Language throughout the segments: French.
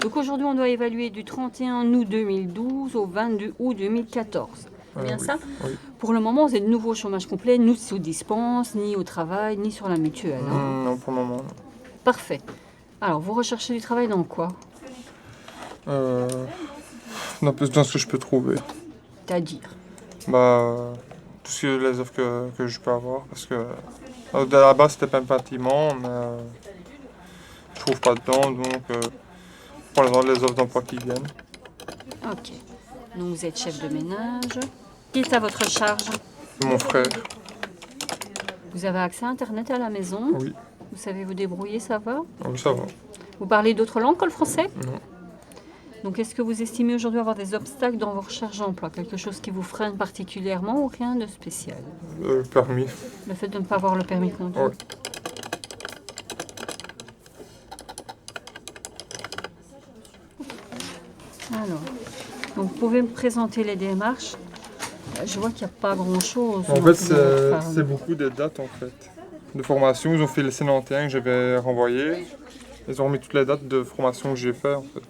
Donc aujourd'hui, on doit évaluer du 31 août 2012 au 22 août 2014. C'est bien Oui, ça? oui. Pour le moment, vous êtes nouveau au chômage complet, ni sous dispense, ni au travail, ni sur la mutuelle. Hein. Non, pour le moment, non. Parfait. Alors, vous recherchez du travail dans quoi? Non, plus dans ce que je peux trouver. C'est-à-dire? Bah, tout ce que les offres que je peux avoir. Parce que de la base, c'était pas un bâtiment, mais je trouve pas dedans, donc pour les offres d'emploi qui viennent. Ok. Donc, vous êtes chef de ménage. Qui est à votre charge? Mon frère, Vous avez accès à Internet à la maison? oui, Vous savez vous débrouiller, ça va? oui, ça va. Vous parlez d'autres langues que le français? Non. Donc, est-ce que vous estimez aujourd'hui avoir des obstacles dans vos recherches d'emploi? Quelque chose qui vous freine particulièrement ou rien de spécial? Permis. Le fait de ne pas avoir le permis de conduire? Oui. Alors, donc vous pouvez me présenter les démarches. Je vois qu'il n'y a pas grand-chose. En fait, c'est beaucoup de dates, en fait. De formation, ils ont fait les 91 que j'avais renvoyé. Ils ont remis toutes les dates de formation que j'ai fait, en fait.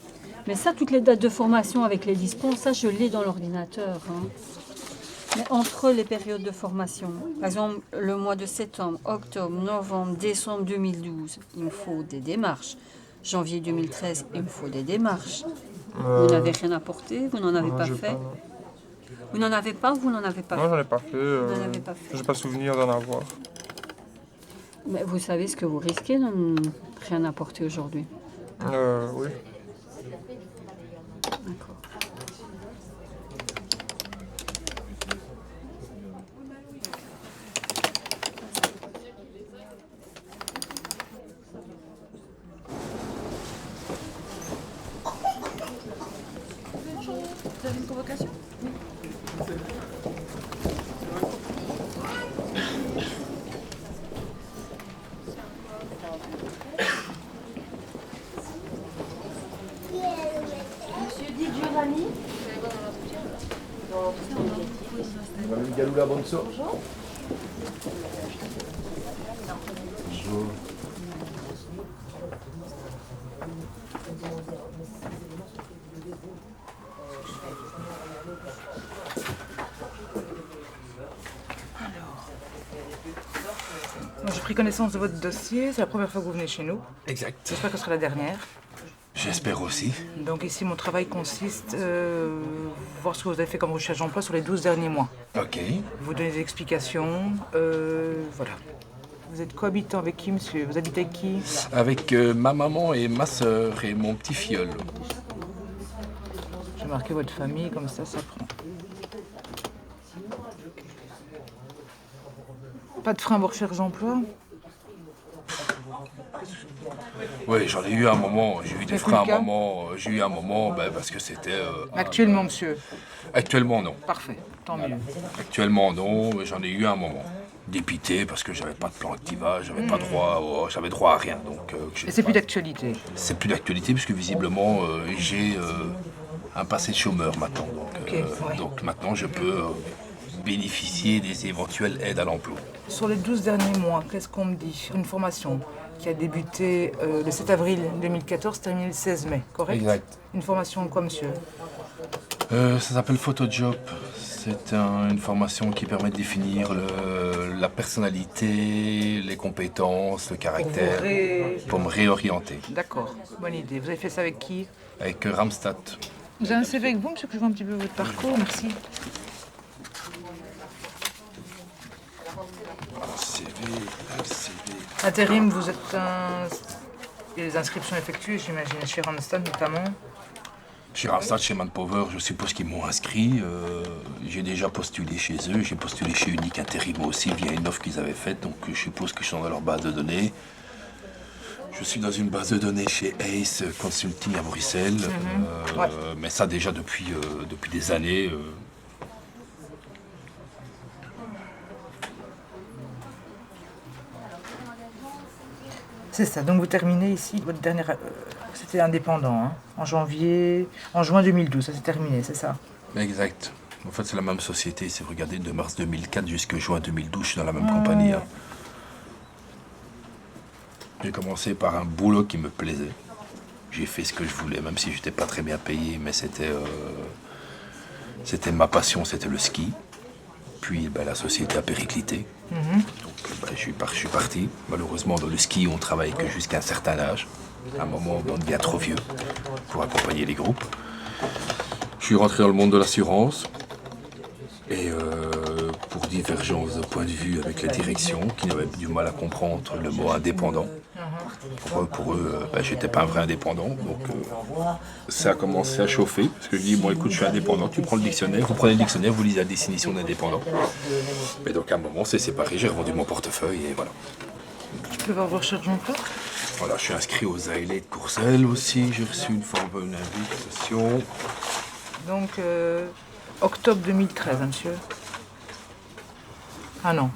Mais ça, toutes les dates de formation avec les dispos, ça, je l'ai dans l'ordinateur. Hein. Mais entre les périodes de formation, par exemple, le mois de septembre, octobre, novembre, décembre 2012, il me faut des démarches. Janvier 2013, il me faut des démarches. Vous n'avez rien apporté, vous n'en avez Non, pas j'ai fait. pas, non. Vous n'en avez pas ou vous n'en avez pas Non, fait? j'en ai pas fait. Vous n'en avez pas fait. J'ai pas souvenir d'en avoir. Mais vous savez ce que vous risquez de ne rien apporter aujourd'hui. Oui. D'accord. Vous avez une convocation? Monsieur Di Giovanni? Madame Galoula Bonso. Bonjour. J'ai pris connaissance de votre dossier, c'est la première fois que vous venez chez nous. Exact. J'espère que ce sera la dernière. J'espère aussi. Donc ici, mon travail consiste voir ce que vous avez fait comme recherche d'emploi sur les 12 derniers mois. Ok. Vous donner des explications, voilà. Vous êtes cohabitant avec qui, monsieur? Vous habitez avec qui? Avec ma maman et ma sœur et mon petit filleul. J'ai marqué votre famille, comme ça prend. Pas de frein à vos recherches d'emploi? Oui, j'en ai eu un moment. J'ai eu des C'est freins à plus le un cas moment. J'ai eu un moment parce que c'était... Actuellement, monsieur. Actuellement, non. Parfait, tant mieux. Actuellement, non, mais j'en ai eu un moment. Dépité parce que j'avais pas de plan activage, j'avais pas droit, j'avais droit à rien. Donc, Et c'est plus d'actualité. c'est plus d'actualité puisque visiblement j'ai un passé de chômeur maintenant. Donc, Ok, ouais. donc maintenant je peux bénéficier des éventuelles aides à l'emploi. Sur les 12 derniers mois, qu'est-ce qu'on me dit? Une formation qui a débuté le 7 avril 2014, terminée le 16 mai, correct? Exact. Une formation en quoi, monsieur? Ça s'appelle Photojob. C'est une formation qui permet de définir la personnalité, les compétences, le caractère, pour me réorienter. D'accord, bonne idée. Vous avez fait ça avec qui? Avec Ramstad. Vous avez un CV avec vous, monsieur, que je vois un petit peu votre parcours? Merci. Un CV. Intérim, vous êtes un... Il y a des inscriptions effectuées, j'imagine, chez Randstad notamment. Chez Ramstad, chez Manpower, je suppose qu'ils m'ont inscrit. J'ai déjà postulé chez eux. J'ai postulé chez Unique Intérim aussi via une offre qu'ils avaient faite. Donc je suppose que je suis dans leur base de données. Je suis dans une base de données chez Ace Consulting à Bruxelles. Ouais. Mais ça déjà depuis des années. C'est ça, donc vous terminez ici, votre dernière... c'était indépendant, hein, en juin 2012, ça s'est terminé, c'est ça? Exact. En fait, c'est la même société. Si vous regardez, de mars 2004 jusqu'à juin 2012, je suis dans la même compagnie. Hein. J'ai commencé par un boulot qui me plaisait. j'ai fait ce que je voulais, même si je n'étais pas très bien payé, mais c'était ma passion, c'était le ski. Puis la société a périclité. Donc je suis parti. Malheureusement, dans le ski, on travaille que jusqu'à un certain âge. À un moment, on devient trop vieux pour accompagner les groupes. Je suis rentré dans le monde de l'assurance. Et pour divergence de point de vue avec la direction, qui avait du mal à comprendre le mot indépendant. Pour eux, j'étais pas un vrai indépendant. Donc ça a commencé à chauffer. Parce que je dis, bon écoute, je suis indépendant, tu prends le dictionnaire, vous prenez le dictionnaire, vous lisez la définition d'indépendant. Mais donc à un moment, c'est séparé, j'ai revendu mon portefeuille et voilà. Tu peux voir vos recherches d'emploi? Voilà, je suis inscrit aux ALE de Courcelles aussi, j'ai reçu une invitation. Donc, octobre 2013, hein, monsieur. Ah non.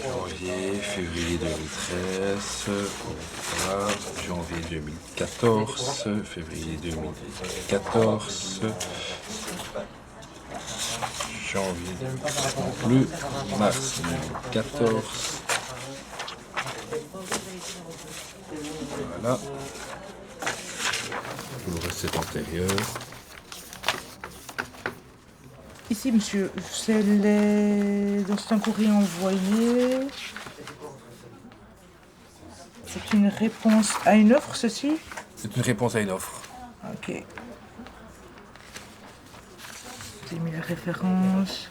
Janvier, février 2013, voilà, janvier 2014, février 2014, janvier 2013 non plus, mars 2014, voilà, tout le reste c'est antérieur. Ici, monsieur, c'est donc c'est un courrier envoyé. C'est une réponse à une offre, ceci? C'est une réponse à une offre. Ok. J'ai mis la référence.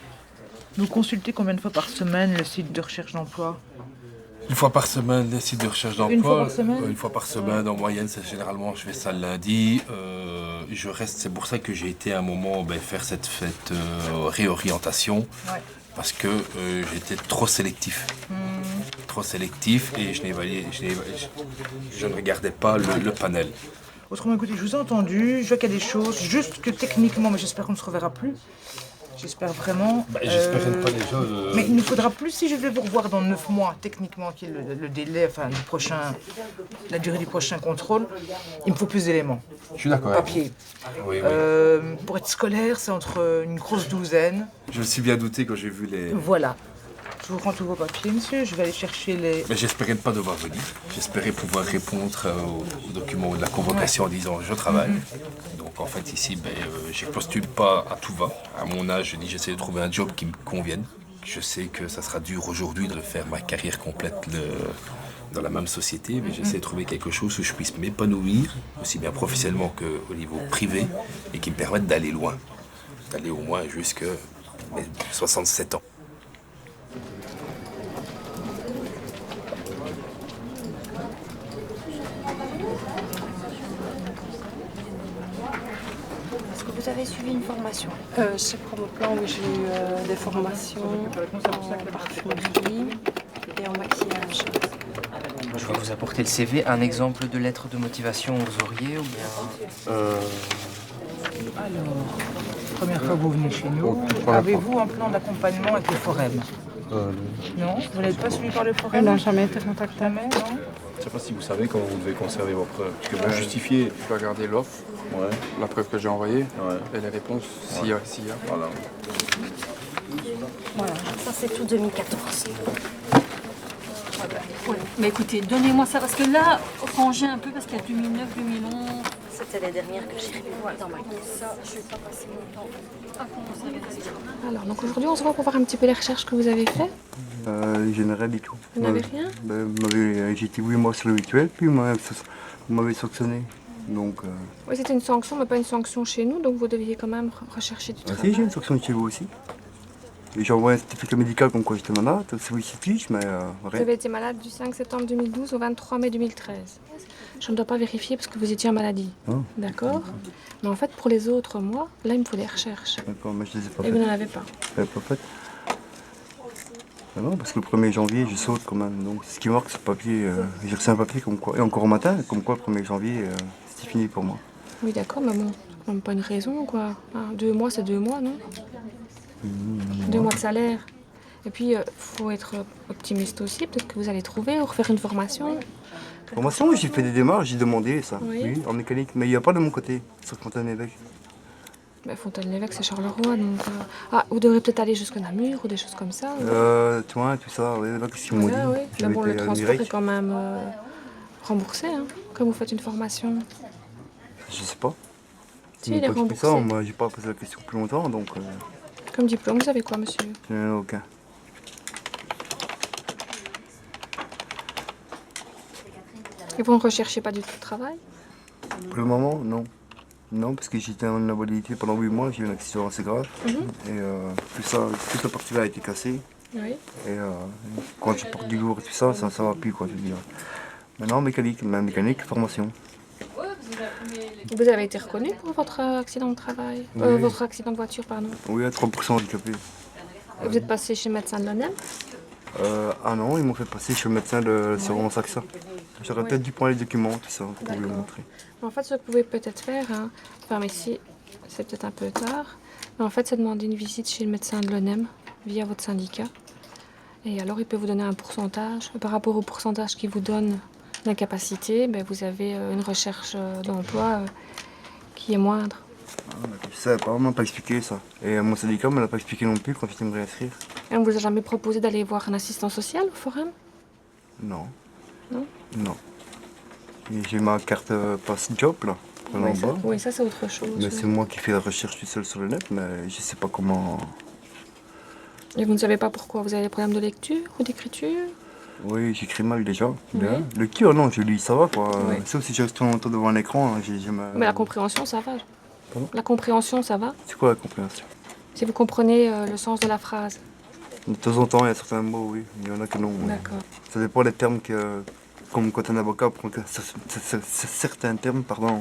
Vous consultez combien de fois par semaine le site de recherche d'emploi? Une fois par semaine, les sites de recherche d'emploi. Une fois par semaine? Une fois par semaine, en moyenne, c'est généralement, je fais ça le lundi. Je reste, c'est pour ça que j'ai été à un moment faire cette réorientation. Ouais. Parce que j'étais trop sélectif. Trop sélectif et je ne regardais pas le panel. Autrement, écoutez, je vous ai entendu, je vois qu'il y a des choses, juste que techniquement, mais j'espère qu'on ne se reverra plus. J'espère vraiment. J'espère pas déjà. Mais il nous faudra plus si je vais vous revoir dans 9 mois, techniquement, qui est le délai, enfin, la durée du prochain contrôle. Il me faut plus d'éléments. Je suis d'accord. Papier. Oui. Pour être scolaire, c'est entre une grosse douzaine. Je me suis bien douté quand j'ai vu les. Voilà. Je vous rends tous vos papiers, monsieur. Je vais aller chercher les. Mais j'espérais ne pas devoir venir. J'espérais pouvoir répondre aux documents de la convocation en disant je travaille. Donc en fait ici, je ne postule pas à tout va. À mon âge, je dis j'essaie de trouver un job qui me convienne. Je sais que ça sera dur aujourd'hui de faire ma carrière complète dans la même société, mais j'essaie de trouver quelque chose où je puisse m'épanouir, aussi bien professionnellement qu'au niveau privé, et qui me permette d'aller loin. D'aller au moins jusqu'à mes 67 ans. Est-ce que vous avez suivi une formation? Chez Promoplan, oui, j'ai eu des formations en parfumerie et en maquillage. Je vais vous apporter le CV. Un exemple de lettre de motivation, vous auriez ou bien... Alors, première fois que vous venez chez nous, avez-vous un plan d'accompagnement avec le Forem? Non? Vous n'êtes pas suivi par le Forem? Elle n'a jamais été contactée. Jamais, non? Je ne sais pas si vous savez comment vous devez conserver vos preuves. Parce que vous justifiez. Je vais regarder l'offre, la preuve que j'ai envoyée et les réponses s'il y a. Voilà. Voilà, ça c'est tout 2014. Ouais. Mais écoutez, donnez-moi ça, parce que là, rangez un peu, parce qu'il y a 2009, 2011. C'était les dernières que j'ai revues dans ma liste. Ça, je ne vais pas passer mon temps à commencer avec ça. Alors, donc aujourd'hui, on se voit pour voir un petit peu les recherches que vous avez faites. Je n'ai rien du tout. Vous n'avez rien? J'ai été 8 mois sur le mutuel, puis vous m'avez sanctionné. Donc, Oui, c'était une sanction, mais pas une sanction chez nous, donc vous deviez quand même rechercher du travail. si, j'ai une sanction de chez vous aussi. Et j'ai envoyé un certificat médical comme quoi j'étais malade, c'est oui, c'est fiche, mais Vous rien. avez été malade du 5 septembre 2012 au 23 mai 2013. Je ne dois pas vérifier parce que vous étiez en maladie. Ah. D'accord? Mais en fait, pour les autres mois, là, il me faut des recherches. D'accord, mais je les ai pas Et vous faites. n'en avez pas. Je les ai pas faites. Ah non, parce que le 1er janvier, je saute quand même. Donc, ce qui marque, ce papier, j'ai reçu un papier comme quoi, et encore au matin, comme quoi le 1er janvier, c'est fini pour moi. Oui, d'accord, mais bon, c'est même pas une raison, quoi. 2 mois, c'est 2 mois, non? 2 mois de salaire. Et puis, faut être optimiste aussi. Peut-être que vous allez trouver ou refaire une formation. Formation, j'ai fait des démarches, j'ai demandé ça, Oui. en mécanique, mais il n'y a pas de mon côté, sur Fontaine-l'Évêque. Mais Fontaine-l'Évêque, c'est Charleroi, donc... vous devrez peut-être aller jusqu'à Namur ou des choses comme ça. Tu vois, tout ça, ouais, là, qu'est-ce qu'ils m'ont dit. Ouais, oui. Mais bon, le transport est quand même remboursé hein, quand vous faites une formation. Je sais pas. Si, il est Pas expliqué ça, remboursé. moi j'ai pas posé la question plus longtemps, donc Comme diplôme, vous avez quoi, monsieur? je n'en ai aucun. Et vous ne recherchez pas du tout de travail? Pour le moment, non. Non, parce que j'étais en invalidité pendant 8 mois, j'ai eu un accident assez grave. Et toute la partie-là a été cassée. Oui. Et quand je porte du lourd et tout ça, ça va plus, quoi, je veux dire. Maintenant, mécanique, formation. Vous avez été reconnu pour votre accident de travail? Oui. Votre accident de voiture, pardon. Oui, à 3% handicapé. Vous êtes passé chez le médecin de l'ONEM? Ah non, ils m'ont fait passer chez le médecin de l'assurance AXA. J'aurais peut-être dû prendre les documents, tout ça, pour vous les montrer. En fait, ce que vous pouvez peut-être faire, hein, enfin, mais si c'est peut-être un peu tard, mais en fait, c'est demander une visite chez le médecin de l'ONEM via votre syndicat. Et alors, il peut vous donner un pourcentage. Par rapport au pourcentage qu'il vous donne d'incapacité, ben, vous avez une recherche d'emploi qui est moindre. Ça n'a pas expliqué ça. Et mon syndicat ne me l'a pas expliqué non plus quand j'étais me réinscrire. Et on vous a jamais proposé d'aller voir un assistant social au forum? Non. Non? Non. Et j'ai ma carte passe-job là, en Oui, ça, bas. oui, ça c'est autre chose. Mais oui. c'est moi qui fais la recherche tout seul sur le net, mais je sais pas comment. Et vous ne savez pas pourquoi? Vous avez des problèmes de lecture ou d'écriture? Oui, j'écris mal déjà. Bien. Oui. Lecture, non, je lis, ça va quoi. Oui. Sauf si je reste longtemps devant un écran, Mais la compréhension, ça va. Pardon? La compréhension, ça va. C'est quoi la compréhension? Si vous comprenez le sens de la phrase. De temps en temps, il y a certains mots, oui. Il y en a que non. Oui. D'accord. Ça dépend des termes comme quand un avocat prend certains termes, pardon,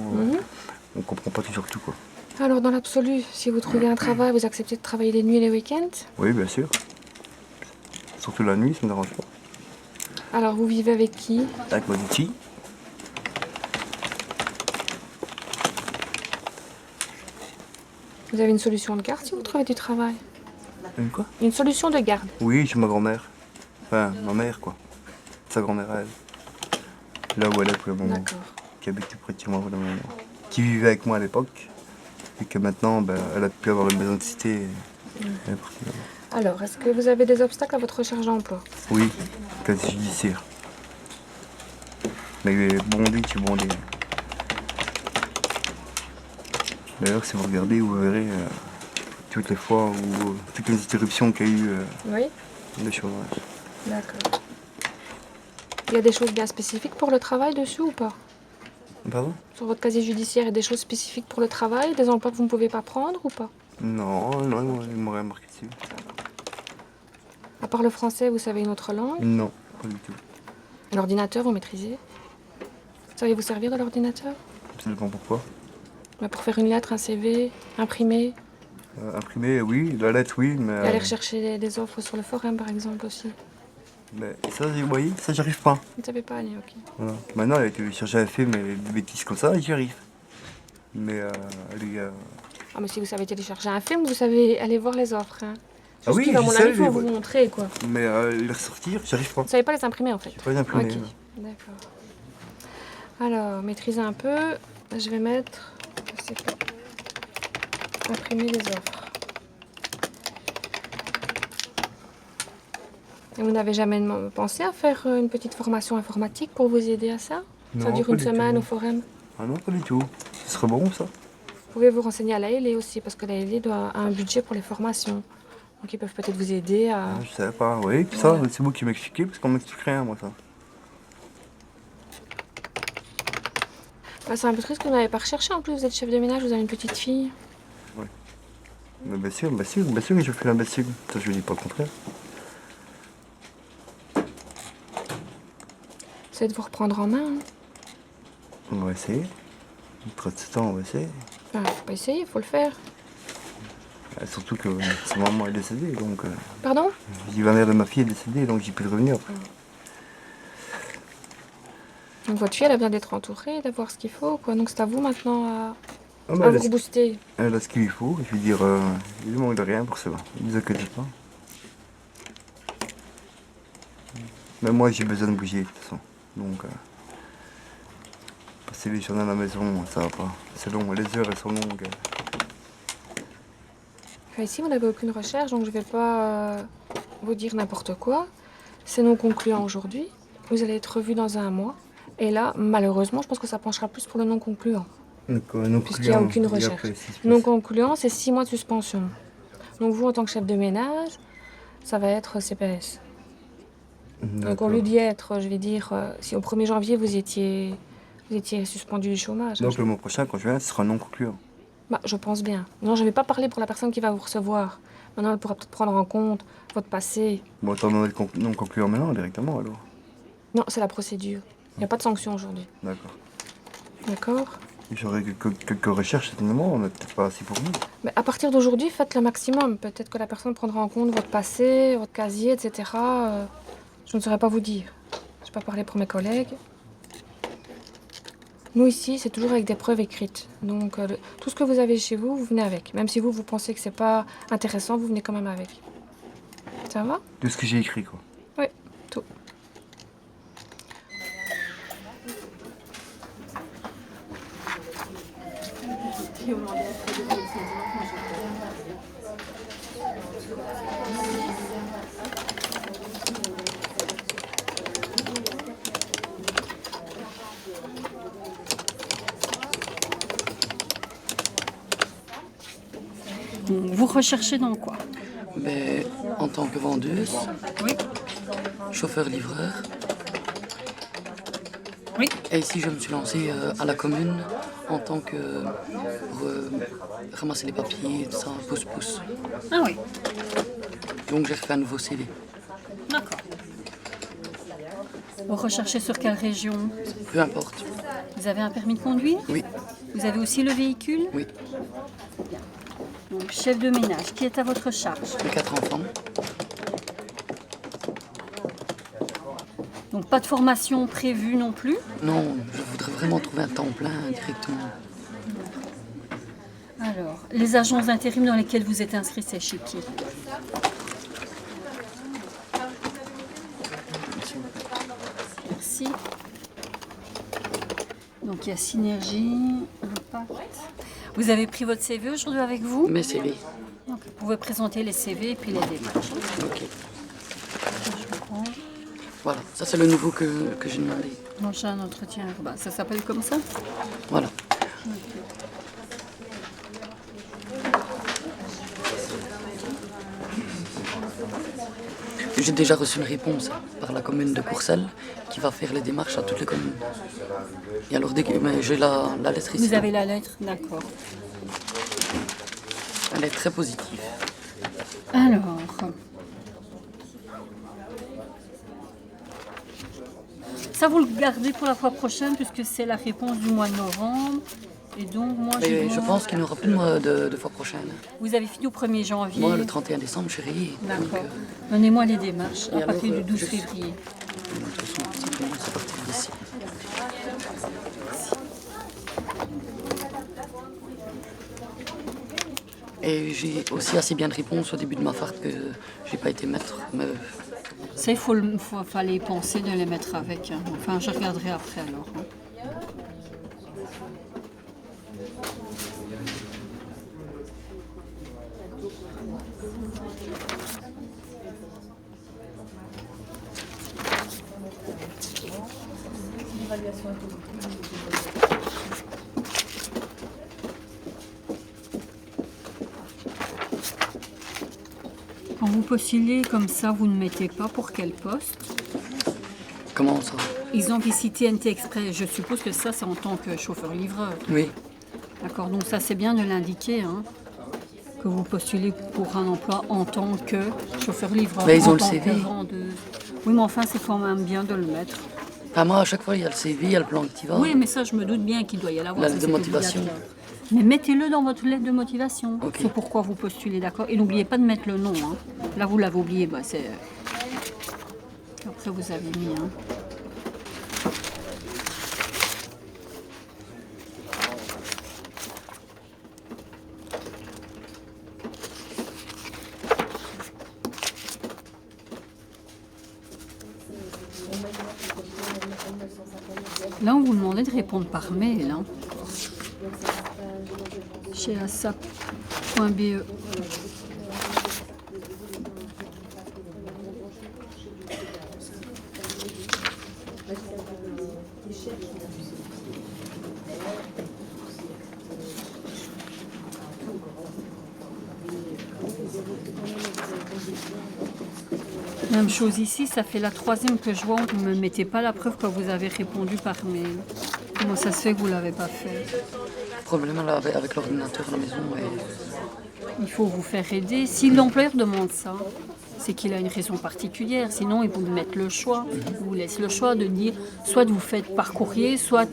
on comprend pas toujours tout quoi. Alors, dans l'absolu, si vous trouvez un travail, vous acceptez de travailler les nuits et les week-ends? Oui, bien sûr. Surtout la nuit, ça ne me dérange pas. Alors, vous vivez avec qui? Avec ma petite fille. Vous avez une solution de garde si vous trouvez du travail? Une quoi? Une solution de garde? Oui, j'ai ma grand-mère. Enfin, ma mère quoi. Sa grand-mère à elle. Là où elle est pour le moment. D'accord. Qui habite tout près de chez moi pour le moment. Qui vivait avec moi à l'époque. Et que maintenant, ben, elle a pu avoir une maison de cité. Et elle est partie là-bas. Alors, est-ce que vous avez des obstacles à votre recherche d'emploi? Oui, quasi judiciaire. Mais bondé, tu es bondé. D'ailleurs, si vous regardez, vous verrez toutes les fois où toutes les interruptions qu'il y a eu Oui. de chômage. D'accord. Il y a des choses bien spécifiques pour le travail dessus ou pas? Pardon? Sur votre casier judiciaire, il y a des choses spécifiques pour le travail, des emplois que vous ne pouvez pas prendre ou pas? Non, il m'aurait marqué dessus. À part le français, vous savez une autre langue? Non, pas du tout. L'ordinateur, vous maîtrisez? Savez vous servir de l'ordinateur? Ça dépend pourquoi. Bah, pour faire une lettre, un CV, imprimer, Imprimer, oui, la lettre, oui, mais. et aller rechercher des offres sur le forum par exemple aussi. Mais ça, vous voyez, ça, j'arrive pas. Vous ne savez pas aller, ok. Voilà. Maintenant, elle a téléchargé un film et des bêtises comme ça, j'y arrive. Mais Ah mais si vous savez télécharger un film, vous savez aller voir les offres. Hein. Ah oui, qui, à je mon sais, avis, faut mais- vous montrer quoi. mais les ressortir, j'arrive pas. Vous savez pas les imprimer en fait. Pas les imprimer. Ok, non. d'accord. Alors, maîtriser un peu. Je vais mettre, je sais pas, imprimer les offres. Et vous n'avez jamais pensé à faire une petite formation informatique pour vous aider à ça? Ça Non, dure pas une du semaine tout. au forum. Ah non, pas du tout. Ce serait bon, ça. Vous pouvez vous renseigner à la LE aussi, parce que la LE doit a un budget pour les formations. Donc ils peuvent peut-être vous aider à... Ah, je savais pas, oui, tout ça, c'est vous qui m'expliquez, parce qu'on m'explique rien, moi, ça. Bah, c'est un peu triste que vous n'avez pas recherché. En plus, vous êtes chef de ménage, vous avez une petite fille. Mais bien sûr que je fais l'imbécile. Ça, je ne dis pas le contraire. C'est de vous reprendre en main. Hein. On va essayer. Entre ce temps, on va essayer. Enfin, faut pas essayer, faut le faire. Surtout que sa maman est décédée, donc... Pardon? je dis la mère de ma fille est décédée, donc j'ai pu le revenir après. Donc votre fille, elle a besoin d'être entourée, d'avoir ce qu'il faut, quoi. Donc c'est à vous maintenant à Ah, mais vous elle, a, rebooster. elle a ce qu'il lui faut, je veux dire, il ne manque de rien pour cela. Ne vous inquiétez pas. Mais moi, j'ai besoin de bouger, de toute façon. Donc, passer les journées à la maison, ça va pas. C'est long, les heures, elles sont longues. Enfin, ici, vous n'avez aucune recherche, donc je vais pas vous dire n'importe quoi. C'est non concluant aujourd'hui. Vous allez être revu dans un mois. Et là, malheureusement, je pense que ça penchera plus pour le non-concluant. Donc, Puisqu'il n'y a aucune recherche. Non-concluant, c'est 6 mois de suspension. Donc vous, en tant que chef de ménage, ça va être CPS. Donc au lieu d'y être, je vais dire, si au 1er janvier, vous étiez suspendu du chômage. Donc le mois prochain, quand je viens, ce sera non concluant. Bah, je pense bien. Non, je ne vais pas parler pour la personne qui va vous recevoir. Maintenant, elle pourra peut-être prendre en compte votre passé. Bon, autant demander le non concluant maintenant, directement, alors. Non, c'est la procédure. Il n'y a pas de sanction aujourd'hui. D'accord. D'accord? J'aurais quelques recherches, certainement, mais peut-être pas assez pour nous. Mais à partir d'aujourd'hui, faites le maximum. Peut-être que la personne prendra en compte votre passé, votre casier, etc. Je ne saurais pas vous dire. Je n'ai pas parlé pour mes collègues. Nous, ici, c'est toujours avec des preuves écrites. Donc, tout ce que vous avez chez vous, vous venez avec. Même si vous pensez que c'est pas intéressant, vous venez quand même avec. Ça va? De ce que j'ai écrit, quoi. Oui, tout. Vous recherchez dans quoi? Ben, en tant que vendeuse, Oui. chauffeur-livreur. Oui. Et ici, je me suis lancée à la commune en tant que pour ramasser les papiers, tout ça, pouce-pouce. Ah oui, Donc j'ai refait un nouveau CV. d'accord. Vous recherchez sur quelle région? Peu importe. Vous avez un permis de conduire? Oui, Vous avez aussi le véhicule? oui. Donc, chef de ménage, qui est à votre charge? Mes 4 enfants. Donc, pas de formation prévue non plus? Non, je voudrais vraiment trouver un temps plein directement. Alors, les agences d'intérim dans lesquelles vous êtes inscrit, c'est chez qui? Merci. Donc, il y a Synergie, Impact. Vous avez pris votre CV aujourd'hui avec vous? Mes CV. Donc, vous pouvez présenter les CV et puis les démarches. Ok. Je prends. Voilà, ça c'est le nouveau que j'ai demandé. Donc, j'ai un entretien. Bah, ça s'appelle comme ça? Voilà. J'ai déjà reçu une réponse par la commune de Courcelles qui va faire les démarches à toutes les communes. Et alors, mais j'ai la lettre ici. Vous avez la lettre, d'accord. Elle est très positive. Alors, ça vous le gardez pour la fois prochaine puisque c'est la réponse du mois de novembre. Et donc, moi, Mais je pense qu'il n'y aura plus de mois de fois prochaine. Vous avez fini au 1er janvier. Moi, le 31 décembre, je suis rayée. D'accord. Donnez-moi les démarches à partir du 12 février. De toute façon, simplement, c'est partir d'ici. Et j'ai aussi assez bien de réponses au début de ma farte que j'ai pas été maître. Mais... Ça, fallait y penser de les mettre avec. Hein. Enfin, je regarderai après alors. Hein. Quand vous postulez comme ça, vous ne mettez pas pour quel poste? Comment ça? Exemple ici TNT Express, je suppose que ça c'est en tant que chauffeur-livreur. Oui. D'accord, donc ça c'est bien de l'indiquer, hein, que vous postulez pour un emploi en tant que chauffeur-livreur. Mais ils ont en le tant CV. que vendeuse. Oui, mais enfin c'est quand même bien de le mettre. Enfin, moi, à chaque fois, il y a le CV, il y a le plan activa. Oui, mais ça je me doute bien qu'il doit y en avoir. La ça, lettre de c'est motivation. obligatoire. Mais mettez-le dans votre lettre de motivation. Ok. C'est pourquoi vous postulez, d'accord? Et n'oubliez pas de mettre le nom. Hein. Là, vous l'avez oublié. Bah, c'est... Après, vous avez mis. Hein. Là, on vous demandait de répondre par mail. Hein. Chez asap.be. Même chose ici, ça fait la 3e que je vois, vous ne me mettez pas la preuve que vous avez répondu par mail. Comment ça se fait que vous ne l'avez pas fait? Problème là, avec l'ordinateur à la maison. Il faut vous faire aider. Si l'employeur demande ça, c'est qu'il a une raison particulière. Sinon, il vous mettre le choix. Il vous laisse le choix de dire soit vous faites par courrier, soit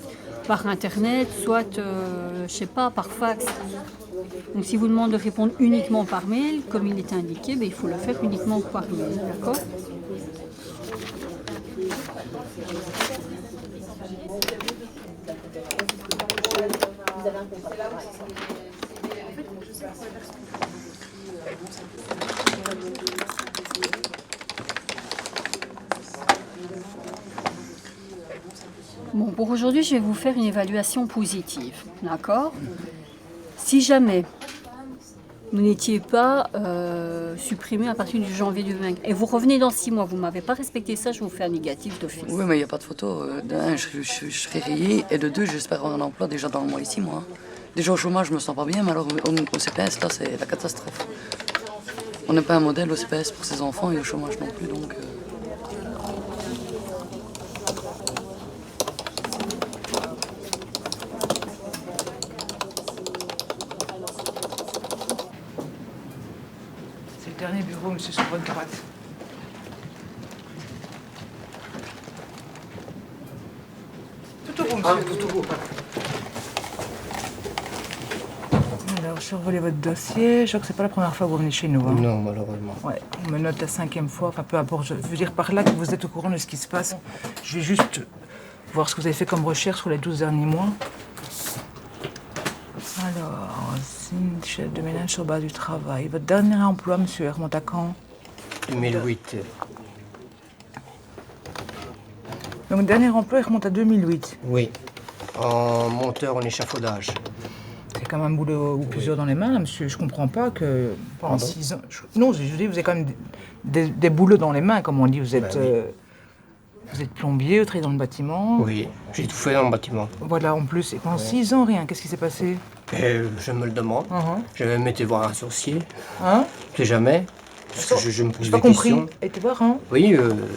par internet, soit, je sais pas, par fax. Donc si vous demande de répondre uniquement par mail, comme il est indiqué, il faut le faire uniquement par mail, d'accord? Bon, pour aujourd'hui, je vais vous faire une évaluation positive, d'accord? Si jamais vous n'étiez pas supprimé à partir du janvier 2020 et vous revenez dans 6 mois, vous ne m'avez pas respecté ça, je vous fais un négatif d'office. Oui, mais il n'y a pas de photo. De 1, je serai rayé, et de 2, j'espère avoir un emploi déjà dans le mois ici, moi. Déjà au chômage, je me sens pas bien, mais alors au CPS, là, c'est la catastrophe. On n'est pas un modèle au CPS pour ses enfants et au chômage non plus, donc... C'est le dernier bureau, monsieur, sur votre droite. Tout au bout, monsieur. Tout au bout. Alors, je survolé votre dossier. Je crois que c'est pas la première fois que vous venez chez nous. Hein. Non, malheureusement. Ouais, on me note la 5e fois. Enfin, peu importe. Je veux dire par là que vous êtes au courant de ce qui se passe. Je vais juste voir ce que vous avez fait comme recherche sur les 12 derniers mois. Alors, signe chef de ménage sur base du travail. Votre dernier emploi, monsieur, remonte à quand? 2008. Donc, votre dernier emploi, il remonte à 2008. Oui, en monteur en échafaudage. C'est quand même un boulot ou plusieurs dans les mains, là, monsieur. Je comprends pas que pendant 6 ans... Non, je dis, vous avez quand même des boulots dans les mains, comme on dit. Vous êtes, vous êtes plombier, vous travaillez dans le bâtiment. Oui, j'ai tout fait dans le bâtiment. Voilà, en plus. Et pendant 6 ans, rien. Qu'est-ce qui s'est passé? Je me le demande. Je vais même été voir un sorcier. Hein? Je sais jamais. Parce que je me pose J'ai des pas compris. questions. Été voir, hein? Oui,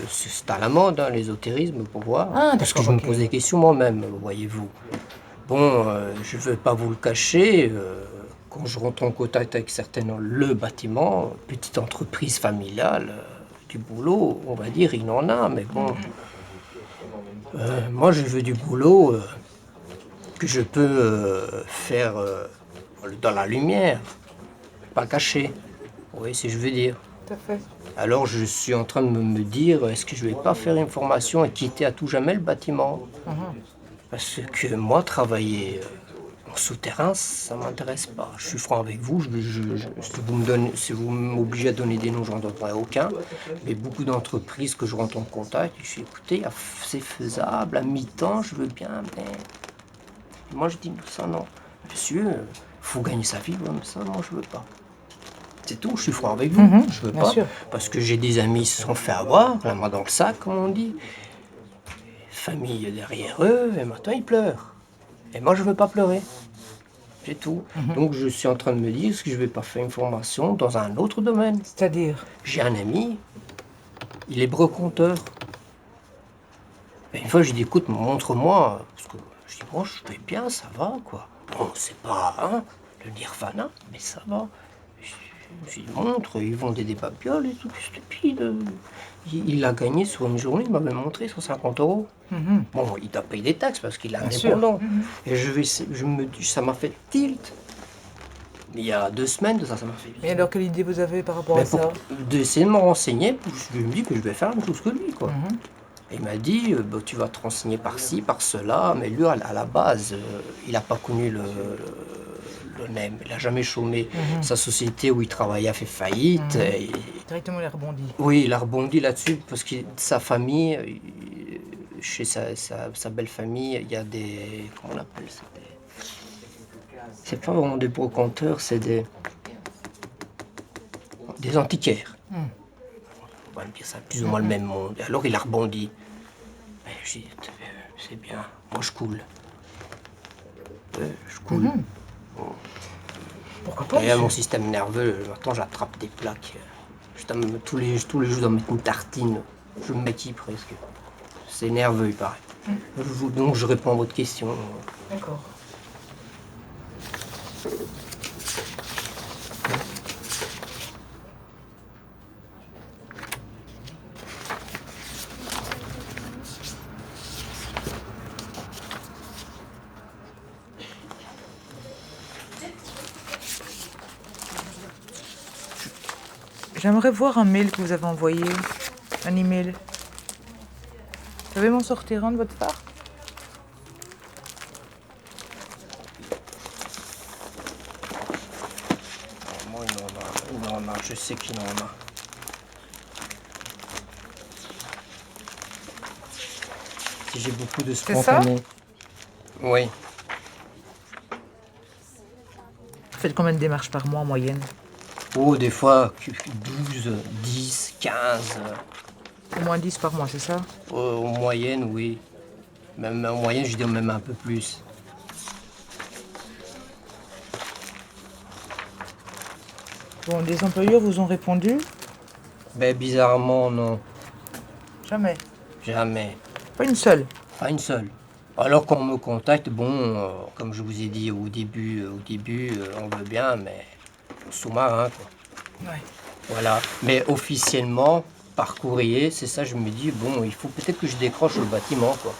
c'est à la mode, hein, l'ésotérisme, pour voir. Ah, parce que je d'accord, me pose des questions moi-même, voyez-vous. Bon, je ne vais pas vous le cacher. Quand je rentre en contact avec certains dans le bâtiment, petite entreprise familiale, du boulot, on va dire, il en a, mais bon. Moi, je veux du boulot que je peux faire dans la lumière, pas caché. Vous voyez ce que je veux dire? Tout à fait. Alors, je suis en train de me dire, est-ce que je vais pas faire une formation et quitter à tout jamais le bâtiment? Parce que moi, travailler en souterrain, ça ne m'intéresse pas. Je suis franc avec vous. Si vous m'obligez à donner des noms, je n'en donnerai aucun. Mais beaucoup d'entreprises que je rentre en contact, je dis, écoutez, c'est faisable, à mi-temps, je veux bien, mais... Moi, je dis, ça, non. Monsieur, il faut gagner sa vie, mais ça, moi, je veux pas. C'est tout, je suis franc avec vous. Je veux pas. Sûr. Parce que j'ai des amis qui se sont fait avoir, la main dans le sac, comme on dit. Famille derrière eux, et maintenant ils pleurent. Et moi je veux pas pleurer. C'est tout. Donc je suis en train de me dire, est-ce que je vais pas faire une formation dans un autre domaine? C'est-à-dire? J'ai un ami, il est brocanteur. Et une fois je lui dis, écoute, montre-moi. Parce que je dis, bon, je fais bien, ça va, quoi. Bon, c'est pas le nirvana, mais ça va. Je lui montre, ils vendaient des babioles et tout, stupide. Il l'a gagné sur une journée, il m'avait montré 150 €. Bon, il doit payer des taxes parce qu'il est indépendant. Et je me dis, ça m'a fait tilt. Il y a 2 semaines de ça, ça m'a fait. Et alors, quelle idée vous avez par rapport à ça? D'essayer de me renseigner, je me dis que je vais faire la même chose que lui, quoi. Et il m'a dit, tu vas te renseigner par-ci, par-cela, mais lui, à la base, il n'a pas connu le NEM, il n'a jamais chômé. Sa société où il travaillait a fait faillite. Et... Directement, il a rebondi. Oui, il a rebondi là-dessus parce que sa famille, chez sa belle famille, il y a des... Comment on appelle ça? C'est pas vraiment des brocanteurs, c'est des antiquaires. On va dire ça, plus ou moins le même monde. Alors il a rebondi. Mais je dis, c'est bien, moi je coule. Je coule. Pourquoi pas? Et mon système nerveux, maintenant j'attrape des plaques. Tous les jours, je dois mettre une tartine. Je me maquille presque. C'est nerveux, il paraît. Donc, je réponds à votre question. D'accord. J'aimerais voir un mail que vous avez envoyé. Un email. Vous savez m'en sortir un de votre part? Moi, il en a. Je sais qu'il en a. Si j'ai beaucoup de spontané. Oui. Vous faites combien de démarches par mois en moyenne? Oh, des fois, 12, 10, 15. Au moins 10 par mois, c'est ça? En moyenne, oui. Même en moyenne, je dirais même un peu plus. Bon, les employeurs vous ont répondu? Ben, bizarrement, non. Jamais? Jamais. Pas une seule? Pas une seule. Alors qu'on me contacte, bon, comme je vous ai dit au début, on veut bien, mais sous-marin, quoi. Ouais. Voilà. Mais officiellement, par courrier, c'est ça, je me dis, bon, il faut peut-être que je décroche le bâtiment, quoi.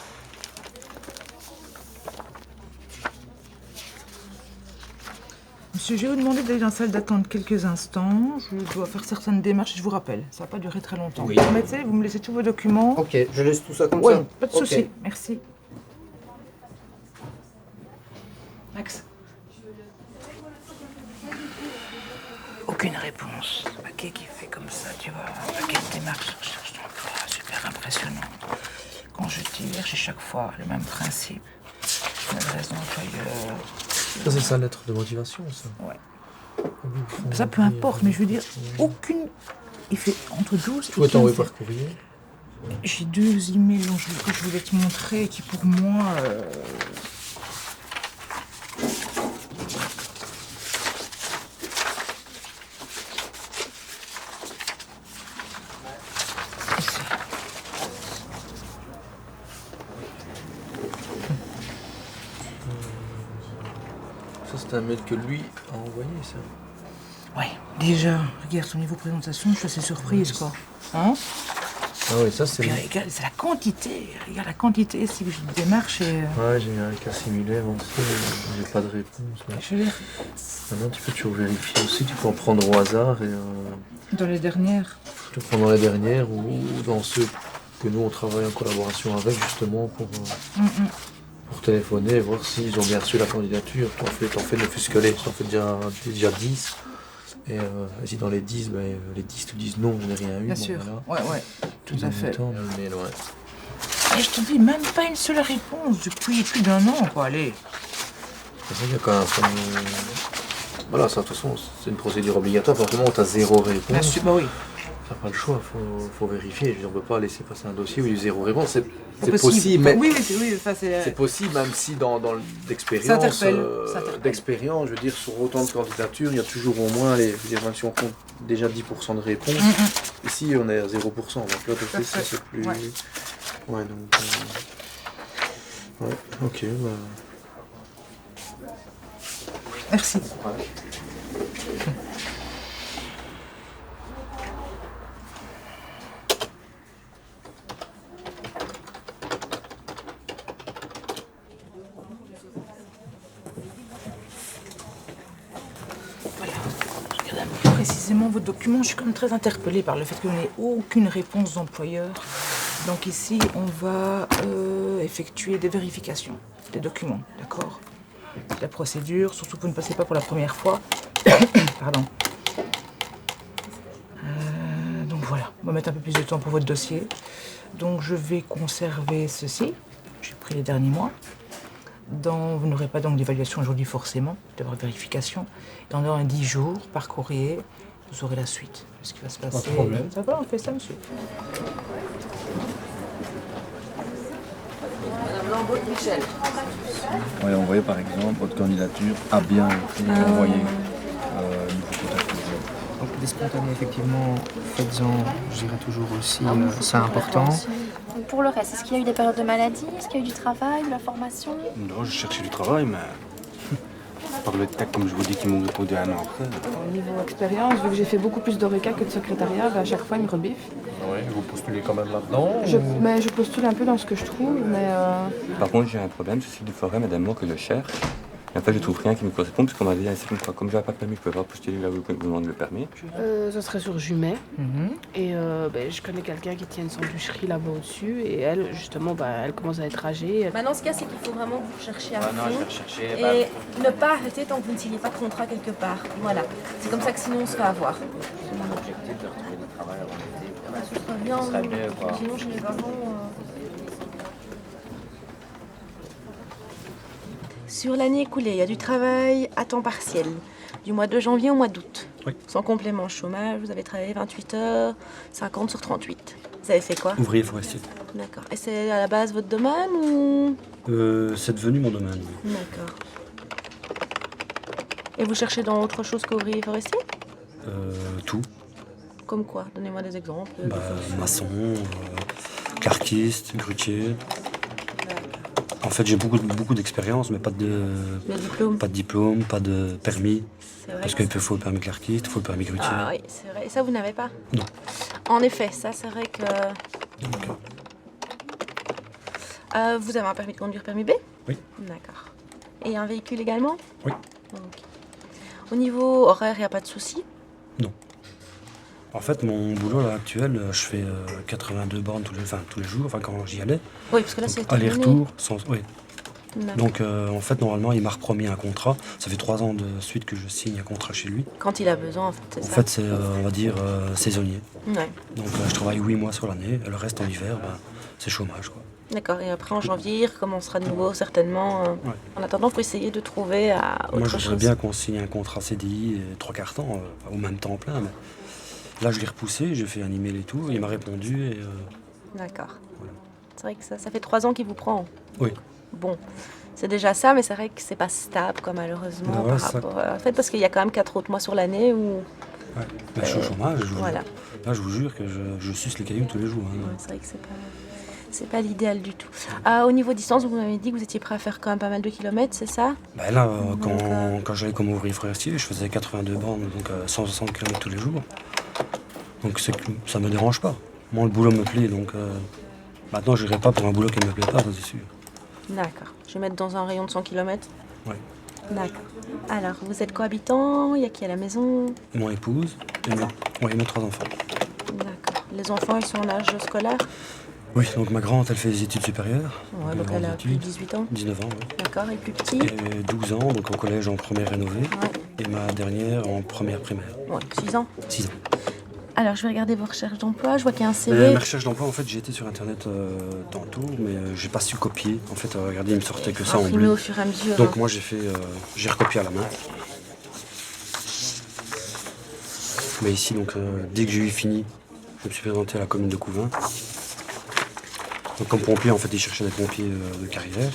Monsieur, je vais vous demander d'aller dans la salle d'attente quelques instants. Je dois faire certaines démarches et je vous rappelle. Ça va pas durer très longtemps. Oui. Vous mettez, vous me laissez tous vos documents. Ok, je laisse tout ça comme Oui, ça. pas de Ok. souci. Merci. Max. Aucune réponse. Un paquet qui fait comme ça, tu vois. Un paquet de démarches de recherche d'emploi, super impressionnant. Quand je tire, j'ai chaque fois le même principe. L'adresse d'employeur. Ça, c'est sa lettre de motivation, ça. Ouais. Ça, peu importe, mais je veux dire, aucune... Il fait entre 12 et 15... Faut t'envoyer par courrier. J'ai 2 emails que je voulais te montrer qui, pour moi... Ça, c'est un mail que lui a envoyé, ça. Ouais, déjà, regarde son niveau présentation, je suis assez surprise, quoi. Hein? Ah oui, ça, c'est... Puis regarde, c'est la quantité. Regarde la quantité, si je démarche et... Ouais, j'ai un cas similaire aussi, j'ai pas de réponse. Mais... Je veux dire... Maintenant, tu peux toujours vérifier aussi, tu peux en prendre au hasard et... Dans les dernières. Tu peux prendre dans les dernières ou dans ceux que nous, on travaille en collaboration avec, justement, pour téléphoner et voir s'ils ont bien reçu la candidature. T'en fais ne fût-ce que t'en fais déjà 10. Et si dans les 10, les 10 te disent non, on n'a rien eu. Bien bon, sûr, voilà. ouais, tout à fait. Temps, mais loin. Et je te dis, même pas une seule réponse depuis plus d'1 an, quoi, allez. Il y a quand même... Voilà, ça, de toute façon, c'est une procédure obligatoire. Forcément, tu as 0 réponse. Bien sûr, bah oui. T'as pas le choix, faut vérifier. Je veux dire, on ne peut pas laisser passer un dossier où il y a eu 0 réponse. C'est possible, possible, mais oui, ça c'est... c'est possible, même si dans Ça d'expérience, interpelle. je veux dire, sur autant de candidatures, il y a toujours au moins, je veux dire, même si on compte déjà 10% de réponses, ici on est à 0%, donc là, c'est plus... Ouais. Ouais, donc... Ouais, ok, bah... Merci. Ouais. Voilà, je regarde un peu plus précisément vos documents. Je suis quand même très interpellée par le fait que vous n'ayez aucune réponse d'employeur. Donc ici, on va effectuer des vérifications des documents, d'accord? La procédure, surtout que vous ne passez pas pour la première fois. Pardon. Donc voilà, on va mettre un peu plus de temps pour votre dossier. Donc je vais conserver ceci. J'ai pris les derniers mois. Vous n'aurez pas donc d'évaluation aujourd'hui forcément, d'avoir vérification. Dans un 10 jours, par courrier, vous aurez la suite de ce qui va se passer. Pas de problème. Ça va, on fait ça, monsieur. Madame Lambeau-Michel. Oui, envoyé par exemple, votre candidature a bien été envoyée. Il faut contacter. Donc des spontanés, effectivement, faites-en, je dirais toujours aussi, c'est important. Pour le reste, est-ce qu'il y a eu des périodes de maladie? Est-ce qu'il y a eu du travail, de la formation? Non, je cherchais du travail, mais par le tac, comme je vous dis, qu'ils m'ont répondu un an après. Au niveau expérience, vu que j'ai fait beaucoup plus d'ORECA que de secrétariat, à chaque fois ils me rebiffent. Oui, vous postulez quand même là-dedans Mais je postule un peu dans ce que je trouve, mais... Par contre, j'ai un problème, je suis du forêt, madame, moi, que je cherche. Et en fait, je trouve rien qui me correspond, parce qu'on m'a dit une certaine fois, comme je n'ai pas de permis, je ne peux pas postuler là où on me demande le permis. Ce serait sur Jumet. Et je connais quelqu'un qui tient une sandwicherie là-bas au-dessus. Et elle, justement, elle commence à être âgée. Maintenant, ce qu'il y a, c'est qu'il faut vraiment que vous recherchiez à fond. non, je vais rechercher. Et ne pas arrêter tant que vous ne signez pas de contrat quelque part. Voilà. C'est comme ça que sinon on se fait avoir. C'est mon objectif de retrouver du travail avant l'été. Ce serait bien. Ce serait bien, quoi. Sinon, chez les parents... Sur l'année écoulée, il y a du travail à temps partiel, du mois de janvier au mois d'août. Oui. Sans complément chômage, vous avez travaillé 28 heures, 50 sur 38. Vous avez fait quoi? Ouvrier forestier. D'accord. Et c'est à la base votre domaine ou... C'est devenu mon domaine. Oui. D'accord. Et vous cherchez dans autre chose qu'ouvrier forestier? Tout. Comme quoi? Donnez-moi des exemples. Maçon, clarkiste, grutier. En fait, j'ai beaucoup d'expérience, mais pas de diplôme, pas de permis. Parce qu'il faut le permis clarkiste, il faut le permis grutier. Ah oui, c'est vrai. Et ça, vous n'avez pas? Non. En effet, ça, c'est vrai que... vous avez un permis de conduire, permis B? Oui. D'accord. Et un véhicule également? Oui. Ok. Au niveau horaire, il n'y a pas de souci? Non. En fait, mon boulot là, actuel, je fais 82 bornes tous les jours, enfin quand j'y allais. Oui, parce que là, c'est aller-retour, oui. D'accord. Donc, en fait, normalement, il m'a repromis un contrat. Ça fait 3 ans de suite que je signe un contrat chez lui. Quand il a besoin, en fait, c'est ça? En fait, c'est, on va dire, saisonnier. Ouais. Donc, je travaille 8 mois sur l'année, et le reste en hiver, c'est chômage, quoi. D'accord, et après en janvier, il recommencera de nouveau certainement. Ouais. En attendant, il faut essayer de trouver autre Moi, chose. je voudrais bien qu'on signe un contrat CDI et 3/4 temps, au même temps plein. Mais là, je l'ai repoussé, j'ai fait un email et tout, il m'a répondu. Et, D'accord. Voilà. C'est vrai que ça fait 3 ans qu'il vous prend. Oui. Bon, c'est déjà ça, mais c'est vrai que c'est pas stable, quoi, malheureusement, Ouais, par rapport en fait, parce qu'il y a quand même 4 autres mois sur l'année où... Ouais. Je suis au chômage, voilà. Là, je vous jure que je suce les cailloux tous les jours. Hein. Ouais, c'est vrai que c'est pas l'idéal du tout. Au niveau distance, vous m'avez dit que vous étiez prêt à faire quand même pas mal de kilomètres, c'est ça? Ben là, quand j'allais comme ouvrier forestier, je faisais 82 bornes, donc 160 km tous les jours. Donc ça me dérange pas. Moi, le boulot me plaît, donc maintenant, je n'irai pas pour un boulot qui ne me plaît pas, ça c'est sûr. D'accord. Je vais mettre dans un rayon de 100 km. Oui. D'accord. Alors, vous êtes cohabitants? Il y a qui à la maison? Mon épouse et mes 3 enfants. D'accord. Les enfants, ils sont en âge scolaire? Oui, donc ma grande, elle fait des études supérieures. Ouais, donc elle a plus de 18 ans. 19 ans, oui. D'accord, et plus petit? Et 12 ans, donc au collège en première rénovée. Ouais. Et ma dernière en première primaire. Ouais, 6 ans. 6 ans. Alors, je vais regarder vos recherches d'emploi. Je vois qu'il y a un CV. Ma recherche d'emploi, en fait, j'ai été sur Internet tantôt, mais j'ai pas su copier. En fait, regardez, il me sortait que ça en bleu. Au fur et à mesure. Donc moi, j'ai recopié à la main. Mais ici, donc, dès que j'ai eu fini, je me suis présenté à la commune de Couvin. Donc comme pompier, en fait, ils cherchaient des pompiers de carrière.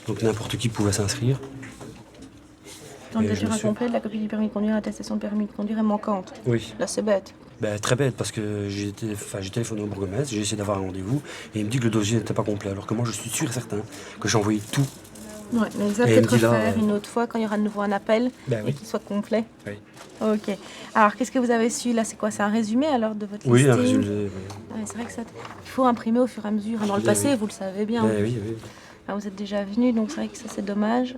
Donc n'importe qui pouvait s'inscrire. Candidature incomplète, la copie du permis de conduire, l'attestation de permis de conduire est manquante. Oui. Là, c'est bête. Ben, très bête, parce que j'ai téléphoné au bourgmestre, j'ai essayé d'avoir un rendez-vous, et il me dit que le dossier n'était pas complet, alors que moi je suis sûr et certain que j'ai envoyé tout. Ouais, mais ça peut-être refaire une autre fois quand il y aura de nouveau un appel et qu'il soit complet. Oui. Ok. Alors, qu'est-ce que vous avez su là? C'est quoi? C'est un résumé alors de votre listing? Oui, un résumé. Oui. Ouais, c'est vrai que il faut imprimer au fur et à mesure. Dans le passé, vous le savez bien. Oui. Enfin, vous êtes déjà venu, donc c'est vrai que ça c'est dommage.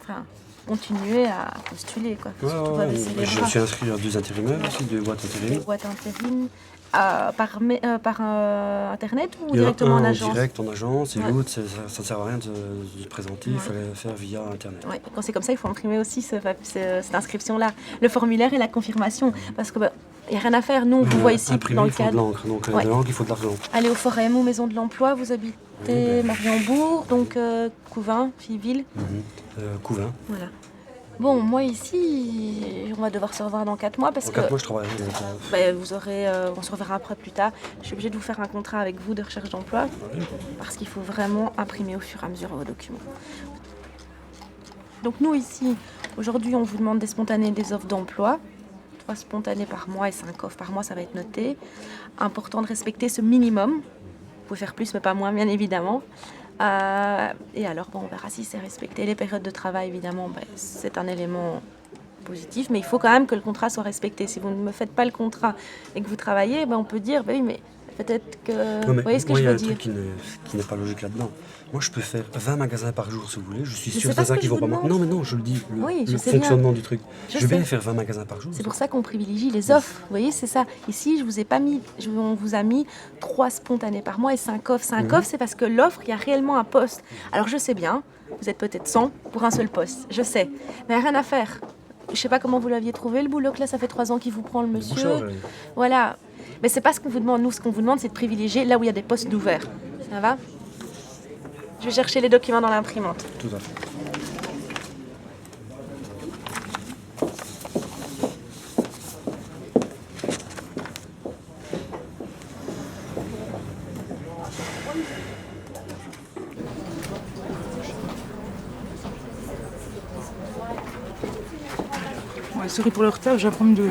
Enfin, continuez à postuler quoi. Surtout pas baisser les je bras. me suis inscrit à 2 intérimaires aussi, 2 boîtes intérim. Boîte intérim. Par internet ou directement en agence? Direct en agence et l'autre, ça ne sert à rien de se présenter, il fallait faire via internet. Ouais, quand c'est comme ça, il faut imprimer aussi cette inscription-là, le formulaire et la confirmation. Parce que il n'y a rien à faire. Nous, on vous voit ici imprimer, dans le il faut de l'encre. Donc, de l'encre, il faut de l'argent. Allez au Forêt ou Maison de l'Emploi, vous habitez Mariembourg, donc Couvin, Filleville. Couvin. Voilà. Bon, moi ici, on va devoir se revoir dans 4 mois parce que... 4 mois, je travaille. vous aurez, on se reverra après plus tard. Je suis obligée de vous faire un contrat avec vous de recherche d'emploi parce qu'il faut vraiment imprimer au fur et à mesure vos documents. Donc nous ici, aujourd'hui, on vous demande des spontanés, des offres d'emploi. 3 spontanés par mois et 5 off par mois, ça va être noté. Important de respecter ce minimum. Vous pouvez faire plus, mais pas moins, bien évidemment. Et alors, bon, on verra si c'est respecté. Les périodes de travail, évidemment, c'est un élément positif, mais il faut quand même que le contrat soit respecté. Si vous ne me faites pas le contrat et que vous travaillez, on peut dire, oui, mais peut-être que... Vous voyez ce que je veux dire? Il y a un truc qui n'est pas logique là-dedans. Moi, je peux faire 20 magasins par jour, si vous voulez. Je suis Je sûr sais pas que ce ça que qui je vaut vous pas moi. demande. Non, mais non, je le dis, Oui, je le sais fonctionnement bien. du truc. Je Je vais sais. faire 20 magasins par jour. C'est pour ça qu'on privilégie les offres. Vous voyez, c'est ça. Ici, on vous a mis 3 spontanés par mois et 5 offres. 5 offres, c'est parce que l'offre, il y a réellement un poste. Alors, je sais bien, vous êtes peut-être 100 pour un seul poste. Je sais. Mais rien à faire. Je sais pas comment vous l'aviez trouvé, le boulot, que là, ça fait 3 ans qu'il vous prend, le monsieur. Bouchard, Voilà. Mais c'est pas ce qu'on vous demande. Nous, ce qu'on vous demande, c'est de privilégier là où il y a des postes d'ouverts. Ça va? Je vais chercher les documents dans l'imprimante. Tout à fait. Ouais, sorry pour le retard, j'ai un problème de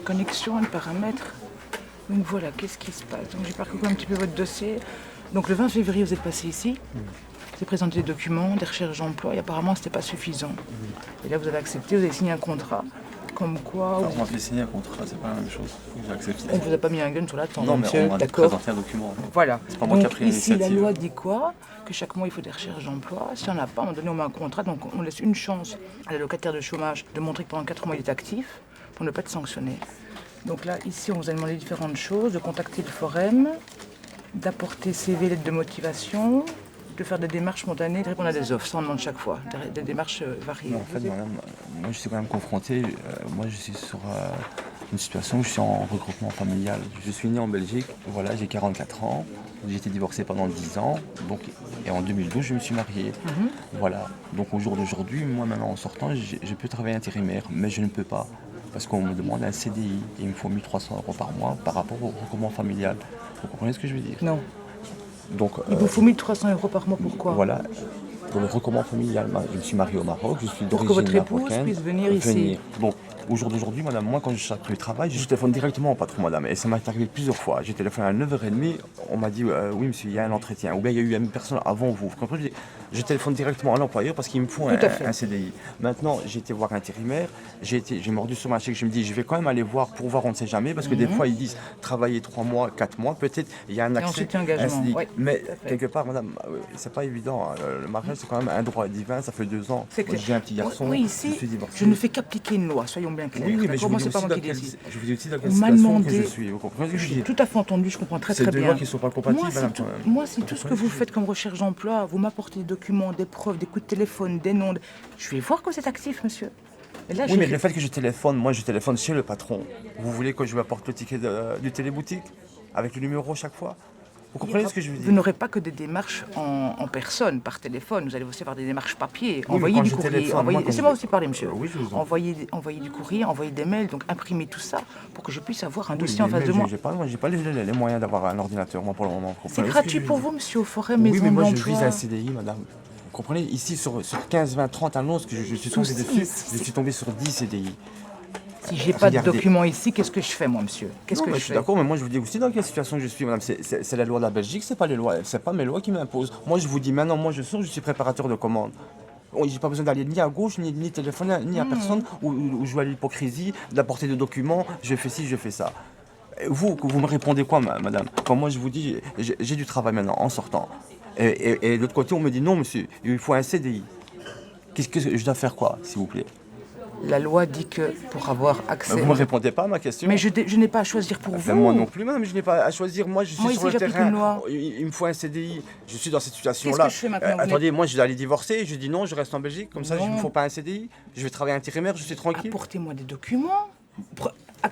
connexion, de paramètres. Donc voilà, qu'est-ce qui se passe? Donc j'ai parcouru un petit peu votre dossier. Donc le 20 février, vous êtes passé ici. Vous avez présenté des documents, des recherches d'emploi et apparemment c'était pas suffisant. Et là vous avez accepté, vous avez signé un contrat. Comme quoi... Alors, on m'a fait signer un contrat, c'est pas la même chose. J'ai accepté. On vous a pas mis un gun sur la tente, Non, mais monsieur, on m'a d'accord. présenté un document. Voilà. C'est pas moi qui ai Donc pris ici, la l'initiative. loi dit quoi? Que chaque mois, il faut des recherches d'emploi. Si on n'a pas, à un moment donné, on met un contrat. Donc on laisse une chance à l'allocataire de chômage de montrer que pendant 4 mois, il est actif pour ne pas être sanctionné. Donc là, ici, on vous a demandé différentes choses. De contacter le forum, d'apporter CV, lettre de motivation, de faire des démarches spontanées, de répondre à des offres. Ça, on demande chaque fois. Des démarches variées. Non, en fait, madame, moi je suis quand même confronté. Moi je suis sur une situation où je suis en regroupement familial. Je suis né en Belgique, voilà, j'ai 44 ans. J'ai été divorcé pendant 10 ans. Donc, et en 2012, je me suis marié. Voilà. Donc au jour d'aujourd'hui, moi maintenant en sortant, je peux travailler intérimaire, mais je ne peux pas. Parce qu'on me demande un CDI et il me faut 1 300 € par mois par rapport au regroupement familial. Vous comprenez ce que je veux dire? Non. Donc, Il vous faut 1 300 € par mois, pourquoi? Voilà. Pour le regroupement familial, je me suis marié au Maroc, je suis Pour que d'origine votre épouse marocaine. puisse venir ici. Bon, au jour d'aujourd'hui, madame, moi quand je cherche le travail, je téléphone directement au patron, madame. Et ça m'est arrivé plusieurs fois. J'ai téléphoné à 9h30, on m'a dit oui monsieur, il y a un entretien. Ou bien il y a eu une personne avant vous. Vous comprenez? Je téléphone directement à l'employeur parce qu'il me faut un CDI. Maintenant, j'ai été voir un intérimaire, j'ai mordu sur ma chèque, je me dis je vais quand même aller voir pour voir, on ne sait jamais, parce que des fois ils disent travailler 3 mois, 4 mois, peut-être il y a un accès. ensuite, engagement. un CDI. Oui, mais quelque part, madame, c'est pas évident. Hein. Le mariage c'est quand même un droit divin, ça fait 2 ans. C'est clair. J'ai un petit garçon, Oui, ici, je suis divorcé. je ne fais qu'appliquer une loi, soyons bien clairs. Oui, mais je Moi, vous dis c'est pas aussi moi dans qui quelle, décide. je vous dis aussi dans quelle On m'a situation demandé. que je suis. Vous comprenez ce que je veux dire? Tout à fait entendu, je comprends très C'est très deux bien. lois qui ne sont pas compatibles, Moi, madame, c'est tout, quand même. moi, c'est tout ce que vous faites comme recherche d'emploi. Vous m'apportez des documents, des preuves, des coups de téléphone, des noms. Je vais voir que vous êtes actif, monsieur. Et là, Oui, mais le fait que je téléphone, moi je téléphone chez le patron. Vous voulez que je lui apporte le ticket du téléboutique avec le numéro chaque fois? Vous comprenez ce que je veux dire? Vous n'aurez pas que des démarches en personne, par téléphone. Vous allez aussi faire des démarches papier. mais Envoyer quand du je courrier. téléphone, moi, quand Laissez-moi je- aussi parler, monsieur. Oui, je vous en Envoyer du courrier, envoyer des mails, donc imprimer tout ça pour que je puisse avoir un Oui, dossier en mais face de moi. J'ai pas les moyens d'avoir un ordinateur, moi, pour le moment. Vous C'est comprenez ce que gratuit je pour veux vous, dire? monsieur, au Forum Maison Oui, mais moi je d'Emploi. vise un CDI, madame. Vous comprenez? Ici, sur 15, 20, 30 annonces que je suis tombé Souci, dessus, je suis tombé sur 10 CDI. Si j'ai pas de Regardez. documents ici, qu'est-ce que je fais, moi, monsieur? Qu'est-ce Non, que mais je je suis fais? d'accord, mais moi je vous dis aussi dans quelle situation je suis, madame. C'est la loi de la Belgique, c'est pas les lois, c'est pas mes lois qui m'imposent. Moi je vous dis maintenant, moi je sors, je suis préparateur de commandes. J'ai pas besoin d'aller ni à gauche, ni téléphoner, ni à personne, ou jouer à l'hypocrisie, d'apporter des documents, je fais ci, je fais ça. Et vous me répondez quoi, madame? Quand moi je vous dis, j'ai du travail maintenant, en sortant. Et de l'autre côté, on me dit non, monsieur, il faut un CDI. Qu'est-ce que je dois faire quoi, s'il vous plaît? La loi dit que pour avoir accès... Vous me répondez pas à ma question. Mais je n'ai pas à choisir pour vous. Moi non plus, madame, je n'ai pas à choisir. Moi, je suis Moi, sur ici, le j'applique terrain. une loi. Il me faut un CDI. Je suis dans cette situation-là. Qu'est-ce que je fais maintenant? Vous Attendez, moi, je vais aller divorcer. Je dis non, je reste en Belgique. Comme ça, il ne Non. me faut pas un CDI. Je vais travailler intérimaire, je suis tranquille. Apportez-moi des documents.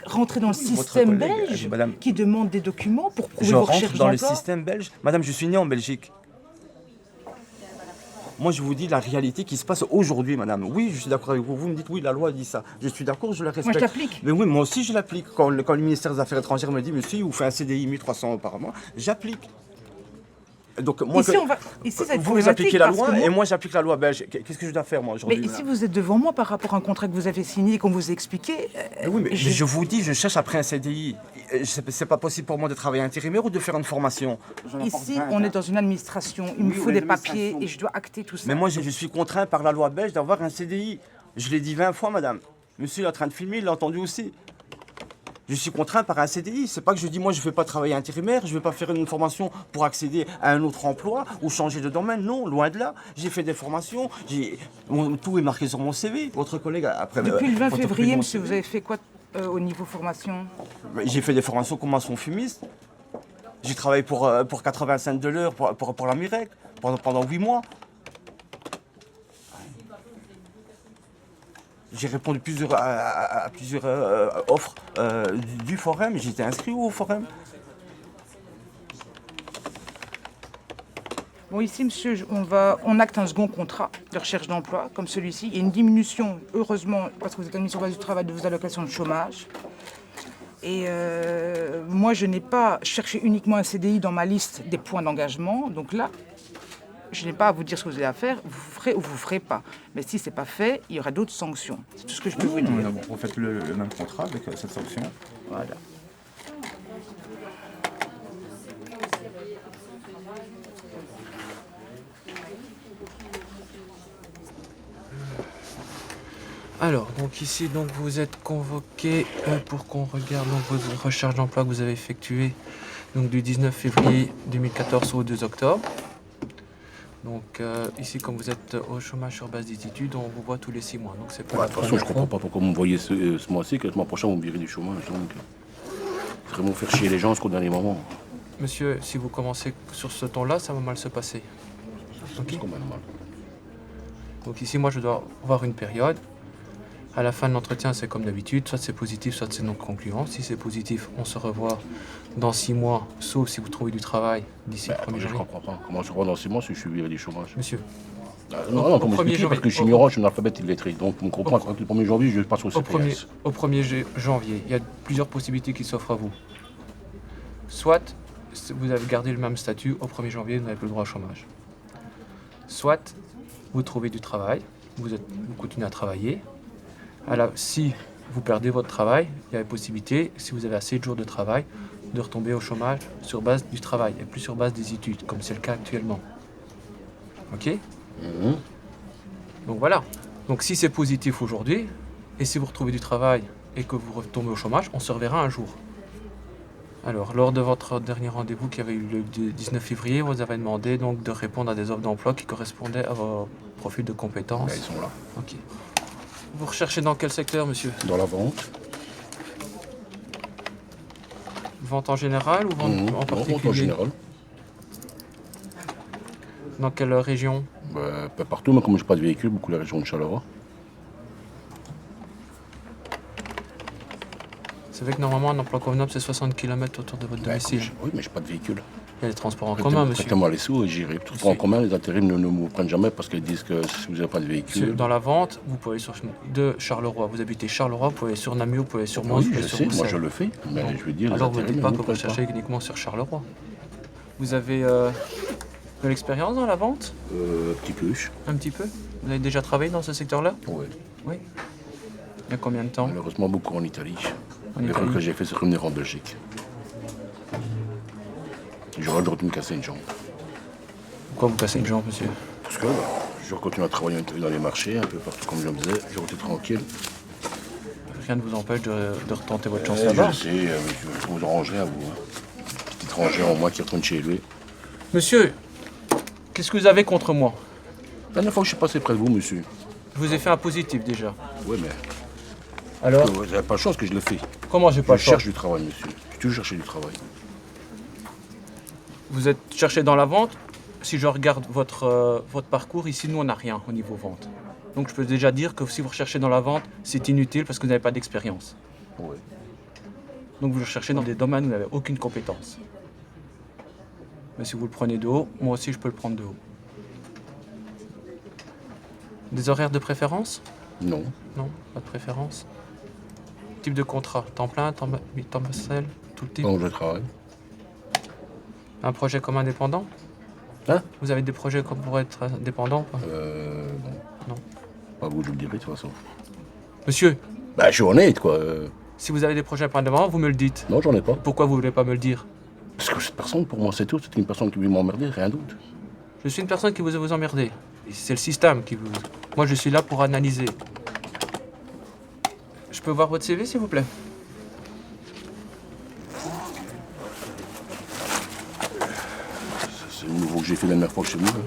Rentrer dans le Votre système collègue, belge madame, qui demande des documents pour prouver je vos rentre recherches dans le d'emploi. système belge. Madame, je suis né en Belgique. Moi, je vous dis la réalité qui se passe aujourd'hui, madame. Oui, je suis d'accord avec vous. Vous me dites, oui, la loi dit ça. Je suis d'accord, je la respecte. je l'applique. Mais oui, moi aussi, je l'applique. Quand le ministère des Affaires étrangères me dit, monsieur, vous faites un CDI 1 300 € par mois, j'applique. Donc, moi, ici, ça vous appliquez la loi et moi, j'applique la loi belge. Qu'est-ce que je dois faire, moi, aujourd'hui? Mais ici, vous êtes devant moi par rapport à un contrat que vous avez signé et qu'on vous a expliqué. Oui, mais je vous dis, je cherche après un CDI. C'est pas possible pour moi de travailler intérimaire ou de faire une formation. Ici, on est dans une administration. Il me faut des papiers et je dois acter tout ça. Mais moi, je suis contraint par la loi belge d'avoir un CDI. Je l'ai dit 20 fois, madame. Monsieur est en train de filmer, il l'a entendu aussi. Je suis contraint par un CDI. C'est pas que je dis, moi, je ne vais pas travailler intérimaire, je ne vais pas faire une formation pour accéder à un autre emploi ou changer de domaine. Non, loin de là. J'ai fait des formations, tout est marqué sur mon CV. Votre collègue, après... Depuis le 20 février, monsieur, vous avez fait quoi au niveau formation? J'ai fait des formations comme maçon fumiste. J'ai travaillé pour 80 cents de l'heure pour la Mirec pendant 8 mois. J'ai répondu à plusieurs offres du Forum. J'étais inscrit au Forum. Bon, ici, monsieur, on acte un second contrat de recherche d'emploi, comme celui-ci. Il y a une diminution, heureusement, parce que vous êtes admis sur base du travail, de vos allocations de chômage. Et moi, je n'ai pas cherché uniquement un CDI dans ma liste des points d'engagement. Donc là, je n'ai pas à vous dire ce que vous avez à faire, vous ferez ou vous ne ferez pas. Mais si ce n'est pas fait, il y aura d'autres sanctions. C'est tout ce que je peux vous dire. Vous faites le même contrat avec cette sanction. Voilà. Alors, donc ici, donc, vous êtes convoqué pour qu'on regarde donc, vos recherches d'emploi que vous avez effectuées donc, du 19 février 2014 au 2 octobre. Donc ici, comme vous êtes au chômage sur base d'études, on vous voit tous les 6 mois. Donc c'est pas de toute façon, je ne comprends pas pourquoi vous me voyez ce mois-ci, que le mois prochain, vous me virez du chômage. Donc, c'est vraiment faire chier les gens jusqu'au dernier moment. Monsieur, si vous commencez sur ce ton-là, ça va mal se passer. Okay. C'est mal. Donc ici, moi, je dois avoir une période. À la fin de l'entretien, c'est comme d'habitude, soit c'est positif, soit c'est non concluant. Si c'est positif, on se revoit dans 6 mois, sauf si vous trouvez du travail d'ici le 1er janvier. Je ne comprends pas. Comment je revois dans 6 mois si je suis viré du chômage? Monsieur. Non, pour m'expliquer, parce que je suis ignorant, je suis analphabète illettré. Donc, on comprend que le 1er janvier, je passe au CPS. Au 1er janvier, il y a plusieurs possibilités qui s'offrent à vous. Soit vous avez gardé le même statut, au 1er janvier, vous n'avez plus le droit au chômage. Soit vous trouvez du travail, vous continuez à travailler. Alors, si vous perdez votre travail, il y a la possibilité, si vous avez assez de jours de travail, de retomber au chômage sur base du travail et plus sur base des études, comme c'est le cas actuellement. Ok? Donc voilà. Donc si c'est positif aujourd'hui, et si vous retrouvez du travail et que vous retombez au chômage, on se reverra un jour. Alors, lors de votre dernier rendez-vous qui avait eu le 19 février, vous avez demandé donc de répondre à des offres d'emploi qui correspondaient à vos profils de compétences. Ils sont là. Ok. Vous recherchez dans quel secteur, monsieur? Dans la vente. Vente en général ou vente en particulier? Vente en général. Dans quelle région? Pas partout, mais comme je n'ai pas de véhicule, beaucoup la région de Charleroi. C'est vrai que normalement, un emploi convenable, c'est 60 km autour de votre domicile. Oui, mais je n'ai pas de véhicule. Il y a les transports en commun, monsieur. Prêtez-moi les sous et j'irai. Les transports en commun, les intérims ne me prennent jamais parce qu'ils disent que si vous n'avez pas de véhicule... Monsieur, dans la vente, vous pouvez aller de Charleroi. Vous habitez Charleroi, vous pouvez aller sur Namur, vous pouvez aller sur Mons, oui, je sais, moi je le fais. Mais donc, je veux dire, alors vous ne dites pas que vous cherchez uniquement sur Charleroi. Vous avez de l'expérience dans la vente? Un petit peu. Un petit peu? Vous avez déjà travaillé dans ce secteur-là? Oui. Oui. Il y a combien de temps? Malheureusement, beaucoup en Italie. L'école que j'ai fait, c'est revenir en Belgique. J'aurais le droit de me casser une jambe. Pourquoi vous cassez une jambe, monsieur? Parce que je continue à travailler dans les marchés, un peu partout comme je me disais. J'aurais été tranquille. Rien ne vous empêche de retenter votre chance là-bas. Je sais, je vous arrangerai à vous. Petit étranger en moi qui retourne chez lui. Monsieur, qu'est-ce que vous avez contre moi? La dernière fois que je suis passé près de vous, monsieur. Je vous ai fait un positif déjà. Oui, mais... Alors? Vous n'avez pas de chance que je le fais. Comment j'ai pas de chance? Je cherche du travail, monsieur. J'ai toujours cherché du travail. Vous êtes cherché dans la vente. Si je regarde votre parcours, ici, nous, on n'a rien au niveau vente. Donc, je peux déjà dire que si vous recherchez dans la vente, c'est inutile parce que vous n'avez pas d'expérience. Oui. Donc, vous recherchez dans des domaines où vous n'avez aucune compétence. Mais si vous le prenez de haut, moi aussi, je peux le prendre de haut. Des horaires de préférence? Non. Non, pas de préférence. Type de contrat? Temps plein, temps partiel, tout le type? Donc, je travaille. Un projet comme indépendant? Hein? Vous avez des projets comme pour être indépendant? Non. Non. Pas vous, je le dirai de toute façon. Monsieur, Bah, je suis honnête, quoi. si vous avez des projets pour indépendant, vous me le dites. Non, j'en ai pas. Pourquoi vous voulez pas me le dire? Parce que cette personne, pour moi, c'est tout. C'est une personne qui veut m'emmerder, rien d'autre. Je suis une personne qui vous emmerder. C'est le système qui vous... Moi, je suis là pour analyser. Je peux voir votre CV, s'il vous plaît? C'est le nouveau que j'ai fait la dernière fois que je suis venu.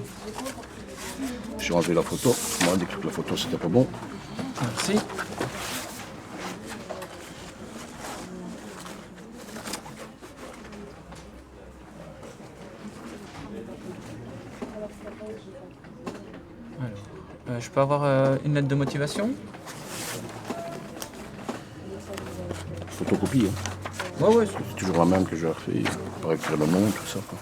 J'ai enlevé la photo. Moi, dès que la photo, c'était pas bon. Merci. Alors, je peux avoir une lettre de motivation? Photocopie, hein. Ouais. C'est toujours la même que j'ai refait. Pour écrire le nom, tout ça, quoi.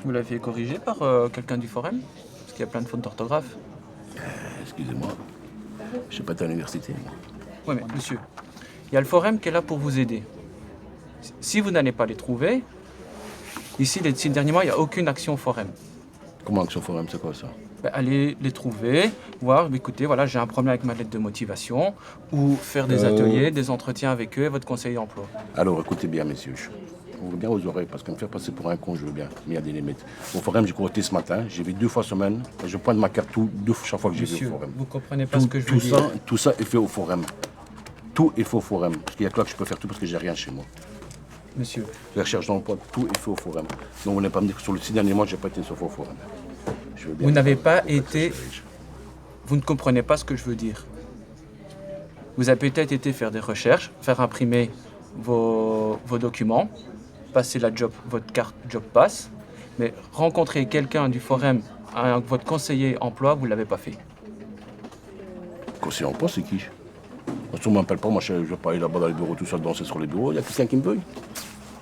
Vous l'avez fait corriger par quelqu'un du forum? Parce qu'il y a plein de fautes d'orthographe. Excusez-moi. Je suis pas à l'université, moi. Oui, mais monsieur, il y a le forum qui est là pour vous aider. Si vous n'allez pas les trouver, ici, les 6 derniers mois, il n'y a aucune action au forum. Comment action forum, c'est quoi ça? Ben, allez les trouver, voir, écoutez, voilà, j'ai un problème avec ma lettre de motivation, ou faire des ateliers, des entretiens avec eux et votre conseiller d'emploi. Alors, écoutez bien, messieurs. Ouvrez bien aux oreilles, parce que me faire passer pour un con, je veux bien, mais il y a des limites. Au forum, j'ai courté ce matin, j'y vais 2 fois semaine, et je pointe ma carte chaque fois que j'y vais Monsieur, au forum. vous comprenez pas ce que je veux dire. Tout ça est fait au forum. Tout est fait au forum. Parce qu'il y a que là que je peux faire tout parce que j'ai rien chez moi. Monsieur. Les recherches d'emploi, tout est fait au forum. Donc, on n'est pas me dire que sur le 6 derniers mois, j'ai pas été sauf au forum. Je veux bien Vous n'avez pas été... Vous ne comprenez pas ce que je veux dire. Vous avez peut-être été faire des recherches, faire imprimer vos documents, passer votre carte Job Pass, mais rencontrer quelqu'un du forum, votre conseiller emploi, vous ne l'avez pas fait. Conseiller emploi, c'est qui? Si on ne m'appelle pas, moi je vais pas aller là-bas dans les bureaux tout seul, danser sur les bureaux, il y a quelqu'un qui me veuille.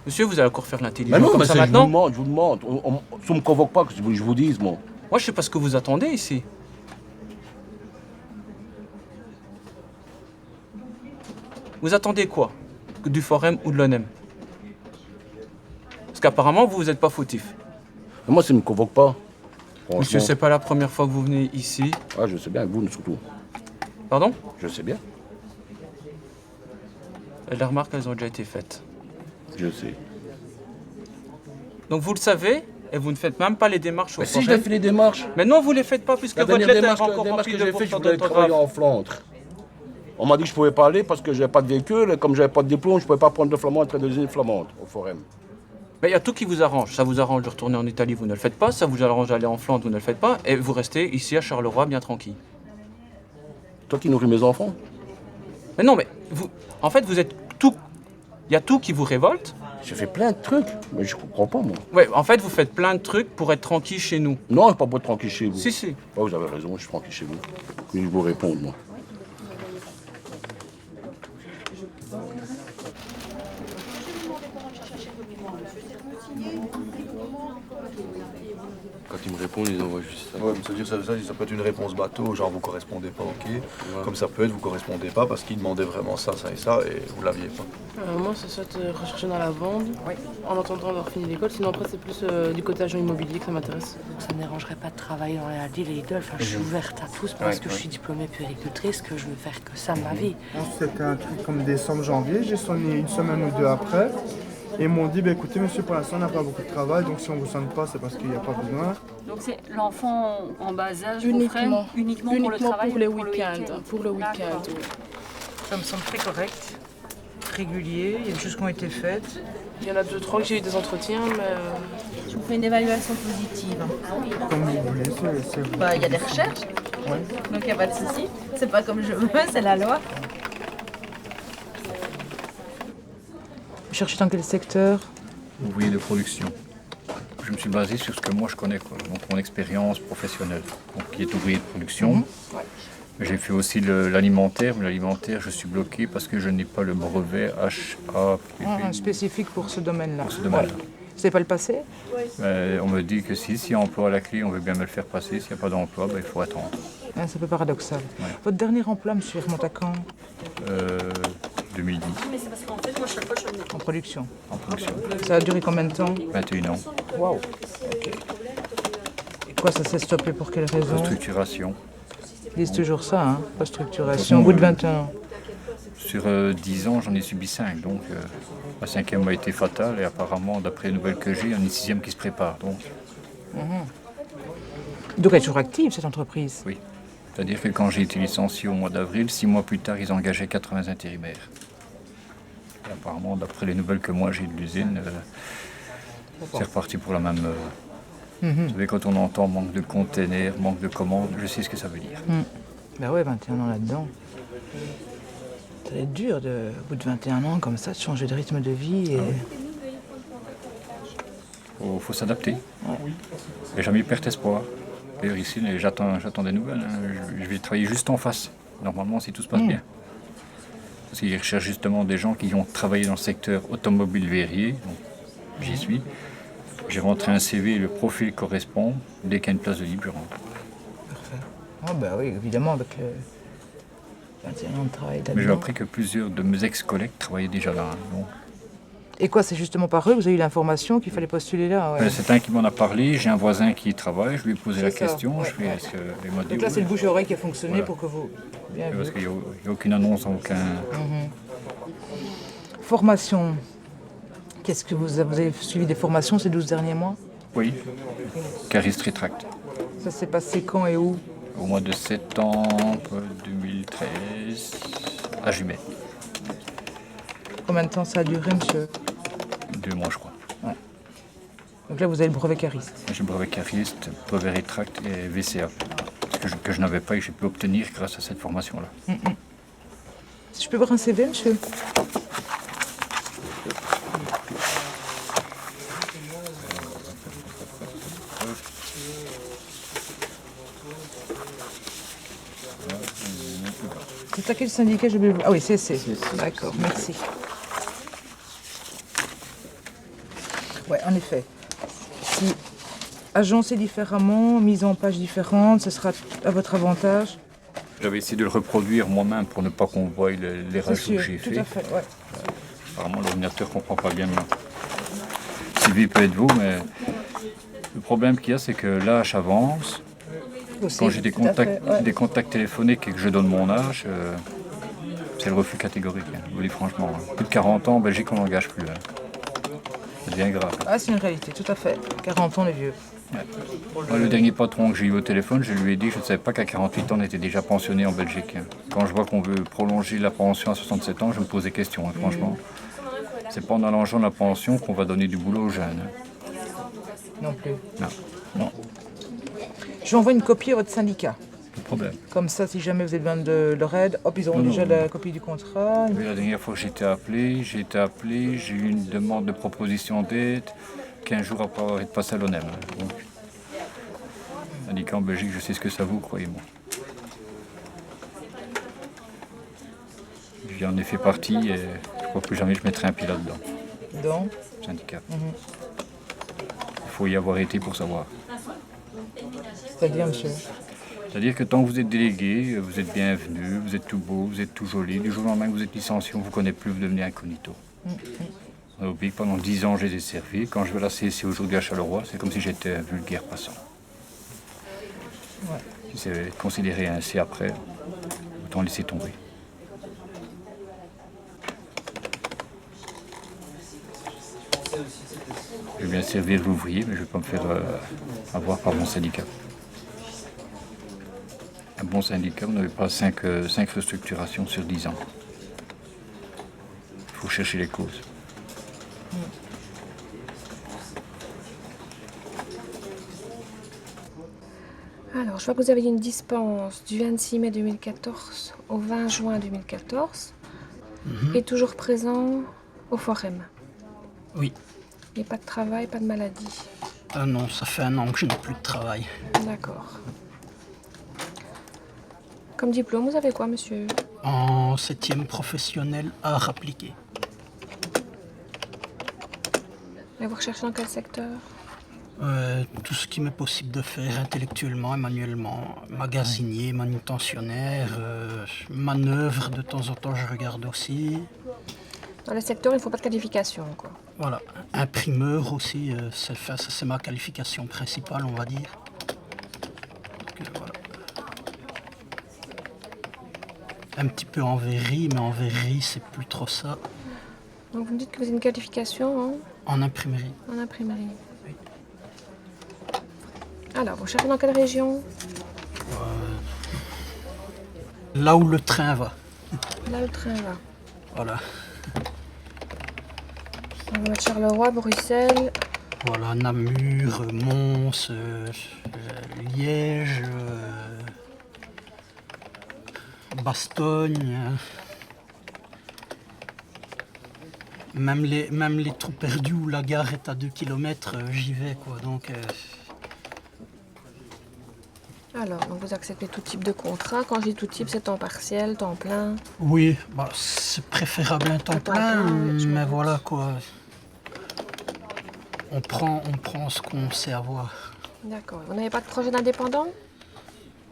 Monsieur, vous allez encore faire l'intelligent Mais non, comme ça maintenant? Je vous demande. Si on ne me convoque pas, que je vous dise, moi. Moi, je sais pas ce que vous attendez ici. Vous attendez quoi? Du forum ou de l'ONEM? Parce qu'apparemment, vous n'êtes pas fautif. Mais moi, ça ne me convoque pas. Monsieur, c'est pas la première fois que vous venez ici. Ah, je sais bien, vous surtout. Pardon? Je sais bien. Et les remarques, elles ont déjà été faites. Je sais. Donc vous le savez, et vous ne faites même pas les démarches au Mais forum. si, j'ai fait les démarches. Mais non, vous ne les faites pas puisque La votre dernière lettre est démarche encore remplie que de j'ai faite, je fautes voulais travailler d'orthographe. en Flandre. On m'a dit que je ne pouvais pas aller parce que je n'avais pas de véhicule, et comme je n'avais pas de diplôme, je ne pouvais pas prendre de flamand entre 2 îles flamandes au forum. Mais il y a tout qui vous arrange. Ça vous arrange de retourner en Italie, vous ne le faites pas. Ça vous arrange d'aller en Flandre, vous ne le faites pas. Et vous restez ici à Charleroi, bien tranquille. Toi qui nourris mes enfants? Mais non, mais vous, en fait, vous êtes tout. Il y a tout qui vous révolte. J'ai fait plein de trucs, mais je comprends pas, moi. Ouais, en fait, vous faites plein de trucs pour être tranquille chez nous. Non, je ne suis pas pour être tranquille chez vous. Si. Oh, vous avez raison, je suis tranquille chez vous. Mais je vous réponds, moi. Quand ils me répondent, ils envoient juste ça. Ouais, mais ça peut être une réponse bateau, genre vous correspondez pas, ok. Ouais. Comme ça peut être vous correspondez pas parce qu'ils demandaient vraiment ça et ça et vous l'aviez pas. Moi, c'est soit rechercher dans la vente, en attendant d'avoir fini l'école. Sinon, après, c'est plus du côté agent immobilier que ça m'intéresse. Ça ne me dérangerait pas de travailler dans la deal et Lidl. Enfin, je suis ouverte à tous parce que je suis diplômée puéricultrice, que je veux faire que ça de ma vie. C'était un truc comme décembre, janvier. J'ai sonné une semaine ou deux après. Et ils m'ont dit, bah, écoutez monsieur, pour l'instant on n'a pas beaucoup de travail, donc si on ne vous sonne pas, c'est parce qu'il n'y a pas besoin. Donc c'est l'enfant en bas âge Uniquement pour le travail pour les week-ends. Pour le week-end. Ça me semble très correct, régulier, il y a des choses qui ont été faites. Il y en a 2-3 que j'ai eu des entretiens, mais... Je vous fais une évaluation positive. Comme vous voulez, c'est... Bah, il y a des recherches, donc il n'y a pas de souci. C'est pas comme je veux, c'est la loi. Vous cherchez dans quel secteur? Ouvrier de production. Je me suis basé sur ce que moi je connais, quoi. Donc mon expérience professionnelle, donc, qui est ouvrier de production. J'ai fait aussi l'alimentaire, mais l'alimentaire je suis bloqué parce que je n'ai pas le brevet HAPP. Spécifique pour ce domaine-là. Pour ce domaine-là. savez pas le passer? On me dit que s'il y a emploi à la clé, on veut bien me le faire passer. S'il n'y a pas d'emploi, il faut attendre. Ah, c'est un peu paradoxal. Ouais. Votre dernier emploi, monsieur, remonte à quand? 2010. En production. En production. Ça a duré combien de temps? 21 ans. Waouh. Et quoi, ça s'est stoppé pour quelle raison? Restructuration. Ils disent toujours ça, hein, restructuration, au bout de 21 ans. Sur 10 ans, j'en ai subi 5. Donc, la 5e a été fatale. Et apparemment, d'après les nouvelles que j'ai, il y en a une 6e qui se prépare. Donc, Donc elle est toujours active, cette entreprise? oui. C'est-à-dire que quand j'ai été licencié au mois d'avril, 6 mois plus tard, ils engageaient 80 intérimaires. Et apparemment, d'après les nouvelles que moi j'ai de l'usine, c'est reparti pour la même... Vous savez, quand on entend manque de containers, manque de commandes, je sais ce que ça veut dire. Ben ouais, 21 ans là-dedans. Ça va être dur, au bout de 21 ans, comme ça, de changer de rythme de vie. Faut s'adapter. J'ai jamais perdu espoir. D'ailleurs, ici, j'attends des nouvelles. Hein. Je vais travailler juste en face, normalement, si tout se passe bien. Parce qu'ils recherchent justement des gens qui ont travaillé dans le secteur automobile verrier. Donc, j'y suis. J'ai rentré un CV, le profil correspond. Dès qu'il y a une place de libre, je rentre. Parfait. Ah ben oui, évidemment, avec le 21 ans de travail là-dedans. Mais j'ai appris que plusieurs de mes ex-collègues travaillaient déjà là. Hein, donc. Et quoi, c'est justement par eux que vous avez eu l'information qu'il fallait postuler là? Ouais. C'est un qui m'en a parlé, j'ai un voisin qui y travaille, je lui ai posé la question. Ouais, je fais, est-ce que, il m'a dit, donc là, c'est le bouche-oreille qui a fonctionné Voilà. pour que vous... Bien Parce vu. qu'il n'y a aucune annonce, aucun... Formation. Qu'est-ce que vous avez suivi des formations ces 12 derniers mois? Oui, Cariste Rétract. Ça s'est passé quand et où? Au mois de septembre 2013, à Jumet. Combien de temps ça a duré, monsieur? 2 mois, je crois. Ouais. Donc là, vous avez le brevet cariste. J'ai le brevet cariste, brevet rétract et VCA. Que je n'avais pas et que j'ai pu obtenir grâce à cette formation-là. Si je peux voir un CV, monsieur? C'est à quel syndicat je vais... Ah oui, c'est. D'accord, merci. Ouais, en effet. Si agencé différemment, mise en page différente, ce sera à votre avantage. J'avais essayé de le reproduire moi-même pour ne pas qu'on voie les rajouts que j'ai tout faits. à fait, ouais. Apparemment, l'ordinateur ne comprend pas bien maintenant. Sylvie peut être vous, mais le problème qu'il y a, c'est que l'âge avance. Aussi, Quand j'ai des tout à fait, contacts, ouais. des contacts téléphoniques et que je donne mon âge, c'est le refus catégorique. Hein, je vous dis franchement. Hein. Plus de 40 ans, en Belgique, on n'engage plus. Hein. Ça devient grave. Ah, c'est une réalité, tout à fait. 40 ans, les vieux. Ouais. Moi, le dernier patron que j'ai eu au téléphone, je lui ai dit que je ne savais pas qu'à 48 ans, on était déjà pensionné en Belgique. Hein. Quand je vois qu'on veut prolonger la pension à 67 ans, je me pose des questions, hein, franchement. C'est pas en allongeant la pension qu'on va donner du boulot aux jeunes. Hein. Non plus. Non. Je vous envoie une copie à votre syndicat. Pas de problème. Comme ça, si jamais vous avez besoin de leur aide, hop, ils auront Non, déjà non. la copie du contrat. Mais la dernière fois que j'ai été appelé, j'ai eu une demande de proposition d'aide 15 jours après avoir été passé à l'ONEM. Hein. Donc, syndicat en Belgique, je sais ce que ça vaut, croyez-moi. J'en ai fait partie et je crois que plus jamais je mettrai un pied là-dedans. Donc Syndicat. Il faut y avoir été pour savoir. C'est-à-dire, monsieur? C'est-à-dire que tant que vous êtes délégué, vous êtes bienvenu, vous êtes tout beau, vous êtes tout joli. Du jour au lendemain que vous êtes licencié, on ne vous connaît plus, vous devenez incognito. On a oublié que pendant 10 ans, j'ai desservi. Quand je vais à la CSC aujourd'hui à Charleroi, c'est comme si j'étais un vulgaire passant. Ouais. Si c'est considéré ainsi après, autant laisser tomber. Je vais bien servir l'ouvrier, mais je ne vais pas me faire avoir par mon syndicat. Un bon syndicat, vous n'avez pas 5 restructurations sur 10 ans. Il faut chercher les causes. Alors, je vois que vous avez une dispense du 26 mai 2014 au 20 juin 2014 et toujours présent au Forum. Oui. Et pas de travail, pas de maladie. Ah non, ça fait 1 an que je n'ai plus de travail. D'accord. Comme diplôme, vous avez quoi, monsieur? En 7e professionnel art appliqué. Et vous recherchez dans quel secteur? Tout ce qui m'est possible de faire intellectuellement et manuellement. Magasinier, manutentionnaire, manœuvre, de temps en temps je regarde aussi. Dans les secteurs, il ne faut pas de qualification, quoi. Voilà, imprimeur aussi, ça c'est ma qualification principale, on va dire. Donc, voilà. Un petit peu en verrerie, mais en verrerie c'est plus trop ça. Donc vous me dites que vous avez une qualification en imprimerie. En imprimerie. Oui. Alors, vous cherchez dans quelle région? Là où le train va. Là où le train va. Voilà. On va mettre Charleroi, Bruxelles. Voilà, Namur, Mons, Liège, Bastogne. Même les trous perdus où la gare est à 2 km, j'y vais, quoi. Donc, Alors, donc vous acceptez tout type de contrat. Quand je dis tout type, c'est temps partiel, temps plein? Oui, bah, c'est préférable un temps plein, mais voilà, quoi. On prend ce qu'on sait avoir. D'accord. Vous n'avez pas de projet d'indépendant?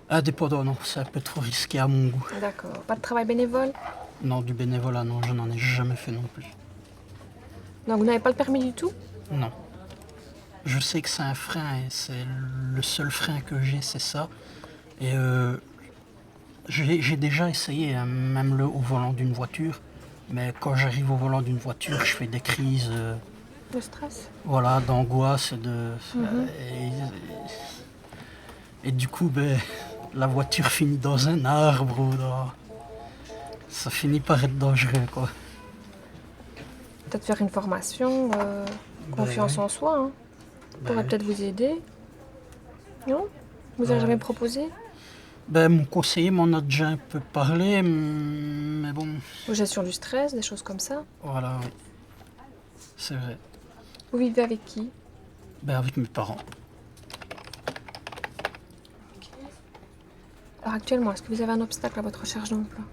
Indépendant, non, c'est un peu trop risqué à mon goût. D'accord. Pas de travail bénévole? Non, du bénévolat, non, je n'en ai jamais fait non plus. Donc vous n'avez pas le permis du tout? Non. Je sais que c'est un frein et c'est le seul frein que j'ai, c'est ça. Et j'ai déjà essayé, hein, même au volant d'une voiture. Mais quand j'arrive au volant d'une voiture, je fais des crises. De stress? Voilà, d'angoisse. Et du coup, la voiture finit dans un arbre ou ça finit par être dangereux, quoi. Peut-être faire une formation, confiance en soi, hein. Pourrait peut-être vous aider. Non? Vous n'avez jamais proposé? Mon conseiller m'en a déjà un peu parlé, mais bon... Gestion du stress, des choses comme ça? Voilà, oui. C'est vrai. Vous vivez avec qui? Avec mes parents. Alors actuellement, est-ce que vous avez un obstacle à votre recherche d'emploi?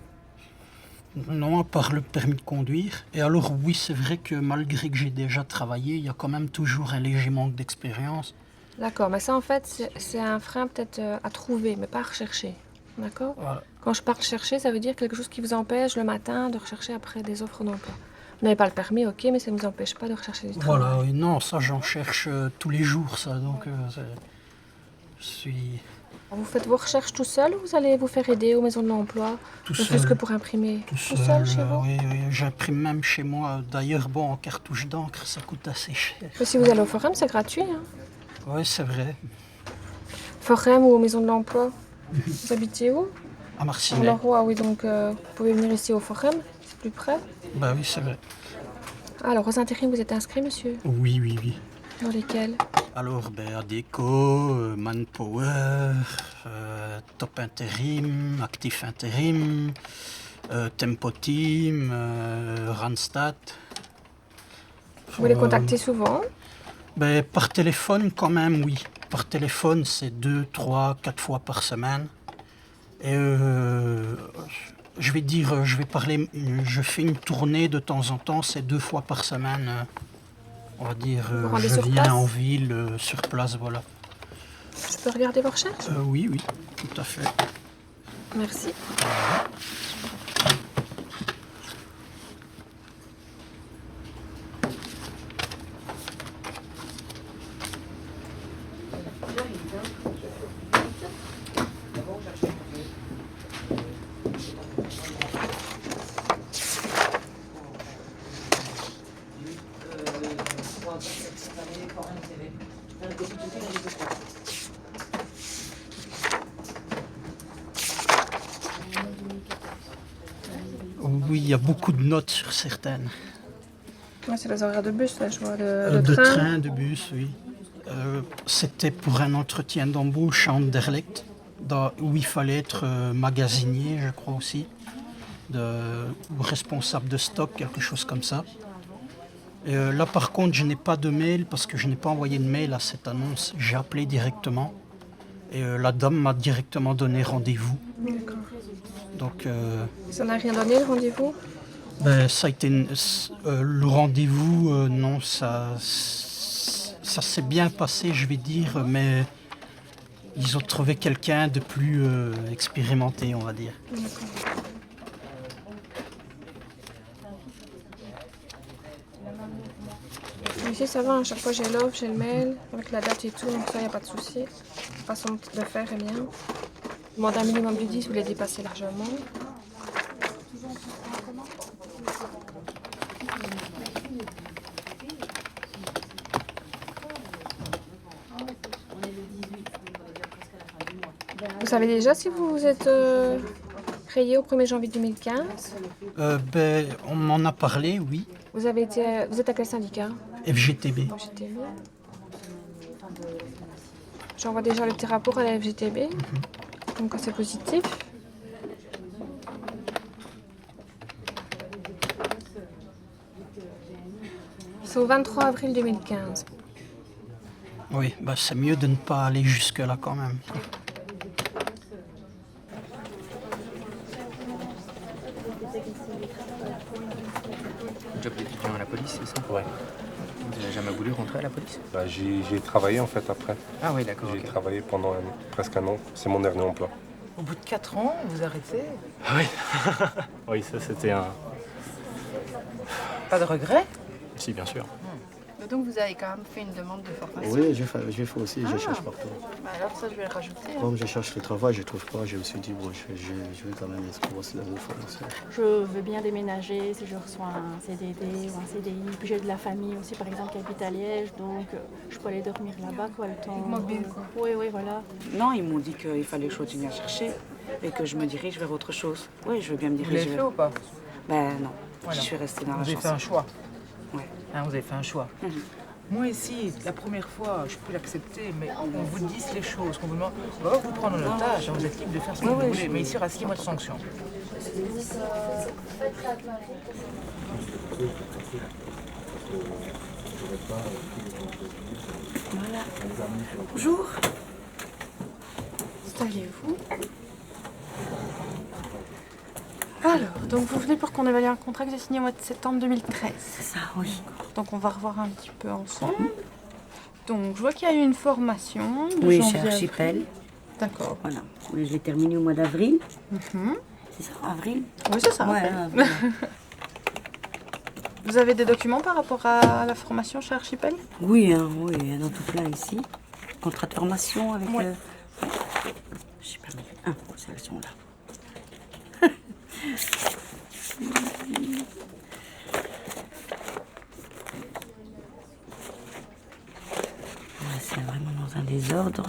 Non, à part le permis de conduire. Et alors oui, c'est vrai que malgré que j'ai déjà travaillé, il y a quand même toujours un léger manque d'expérience. D'accord, mais ça en fait, c'est un frein peut-être à trouver, mais pas à rechercher. D'accord? Voilà. Quand je parle chercher, ça veut dire quelque chose qui vous empêche le matin de rechercher après des offres d'emploi. Vous n'avez pas le permis, ok, mais ça ne vous empêche pas de rechercher du travail. Voilà, oui, non, ça j'en cherche tous les jours, ça, donc je suis... Vous faites vos recherches tout seul ou vous allez vous faire aider aux maisons de l'emploi? Tout ne fût-ce que pour imprimer? Tout seul chez vous? Oui, j'imprime même chez moi. D'ailleurs, en cartouche d'encre, ça coûte assez cher. Mais si vous allez au Forum, c'est gratuit. Hein? Oui, c'est vrai. Forum ou aux maisons de l'emploi? Vous habitez où? À Marcinelle. Leroy, oui, donc vous pouvez venir ici au Forum, c'est plus près. Oui, c'est vrai. Alors, aux intérims, vous êtes inscrit, monsieur? Oui. Dans lesquels? Alors, ADECO, Manpower, Top Intérim, Actif Intérim, Tempo Team, Randstad. Vous les contactez souvent? Par téléphone, quand même, oui. Par téléphone, c'est 2, 3, 4 fois par semaine. Et je fais une tournée de temps en temps, c'est 2 fois par semaine. On va dire, je viens en ville, sur place, voilà. Je peux regarder vos recherches? Oui, tout à fait. Merci. Oui, il y a beaucoup de notes sur certaines. C'est les horaires de bus, là, je vois, de train, de bus, oui. C'était pour un entretien d'embauche à Anderlecht, où il fallait être magasinier, je crois aussi, ou responsable de stock, quelque chose comme ça. Et là, par contre, je n'ai pas de mail parce que je n'ai pas envoyé de mail à cette annonce. J'ai appelé directement et la dame m'a directement donné rendez-vous. D'accord. Donc, ça n'a rien donné, le rendez-vous? Ben, ça a été le rendez-vous, non, ça s'est bien passé, je vais dire, mais ils ont trouvé quelqu'un de plus expérimenté, on va dire. Ici, ça va, à chaque fois j'ai l'offre, j'ai le mail, avec la date et tout, donc ça, il n'y a pas de souci. La façon de faire est bien. Demande un minimum de 10, vous les dépassez largement. Vous savez déjà si vous êtes rayé au 1er janvier 2015? Ben, on m'en a parlé, oui. Vous êtes à quel syndicat? FGTB. FGTB. J'envoie déjà le petit rapport à la FGTB. Donc c'est positif. C'est au 23 avril 2015. Oui, ben, c'est mieux de ne pas aller jusque-là quand même. Job d'étudiant à la police, c'est ça? Ouais. Vous n'avez jamais voulu rentrer à la police? Bah, j'ai travaillé en fait après. Ah oui, d'accord. J'ai travaillé pendant presque un an. C'est mon dernier emploi. Au bout de 4 ans, vous arrêtez? Oui. Oui, ça c'était un... Pas de regret? Si, bien sûr. Donc vous avez quand même fait une demande de formation? Oui, j'ai fait aussi, je cherche partout. Bah alors ça je vais le rajouter. Comme je cherche le travail, je ne trouve pas, je me suis dit, bon, je vais quand même explorer la formation. Je veux bien déménager si je reçois un CDD ou un CDI. Puis j'ai de la famille aussi, par exemple, qui habite à Liège, donc je peux aller dormir là-bas, quoi, le temps. Mobile, Oui, oui, voilà. Non, ils m'ont dit qu'il fallait que je continue à chercher et que je me dirige vers autre chose. Oui, je veux bien me diriger. Vous l'avez fait ou pas? Ben non, Voilà. je suis restée dans vous la avez chanson. fait un choix. Oui. Hein, vous avez fait un choix. Moi ici, la première fois, je peux l'accepter, mais on vous dit les choses, qu'on vous demande, on va pas vous prendre en otage, hein, vous êtes libre de faire ce que vous voulez, mais ici, il y aura 6 mois de sanction. Voilà. Bonjour. Installez-vous. Alors, donc vous venez pour qu'on évalue un contrat que j'ai signé au mois de septembre 2013. C'est ça, oui. Donc on va revoir un petit peu ensemble. Donc je vois qu'il y a eu une formation. De Oui, janvier chez à Archipel. avril. D'accord. Voilà. Oui, je l'ai terminé au mois d'avril. C'est ça, avril? Oui, c'est ça. Ouais, avril. Vous avez des documents par rapport à la formation chez Archipel? Oui, hein, oui, il y en a tout plein ici. Contrat de formation avec... Ouais. Je sais pas, mais... Ah, celles sont là. Ouais, c'est vraiment dans un désordre.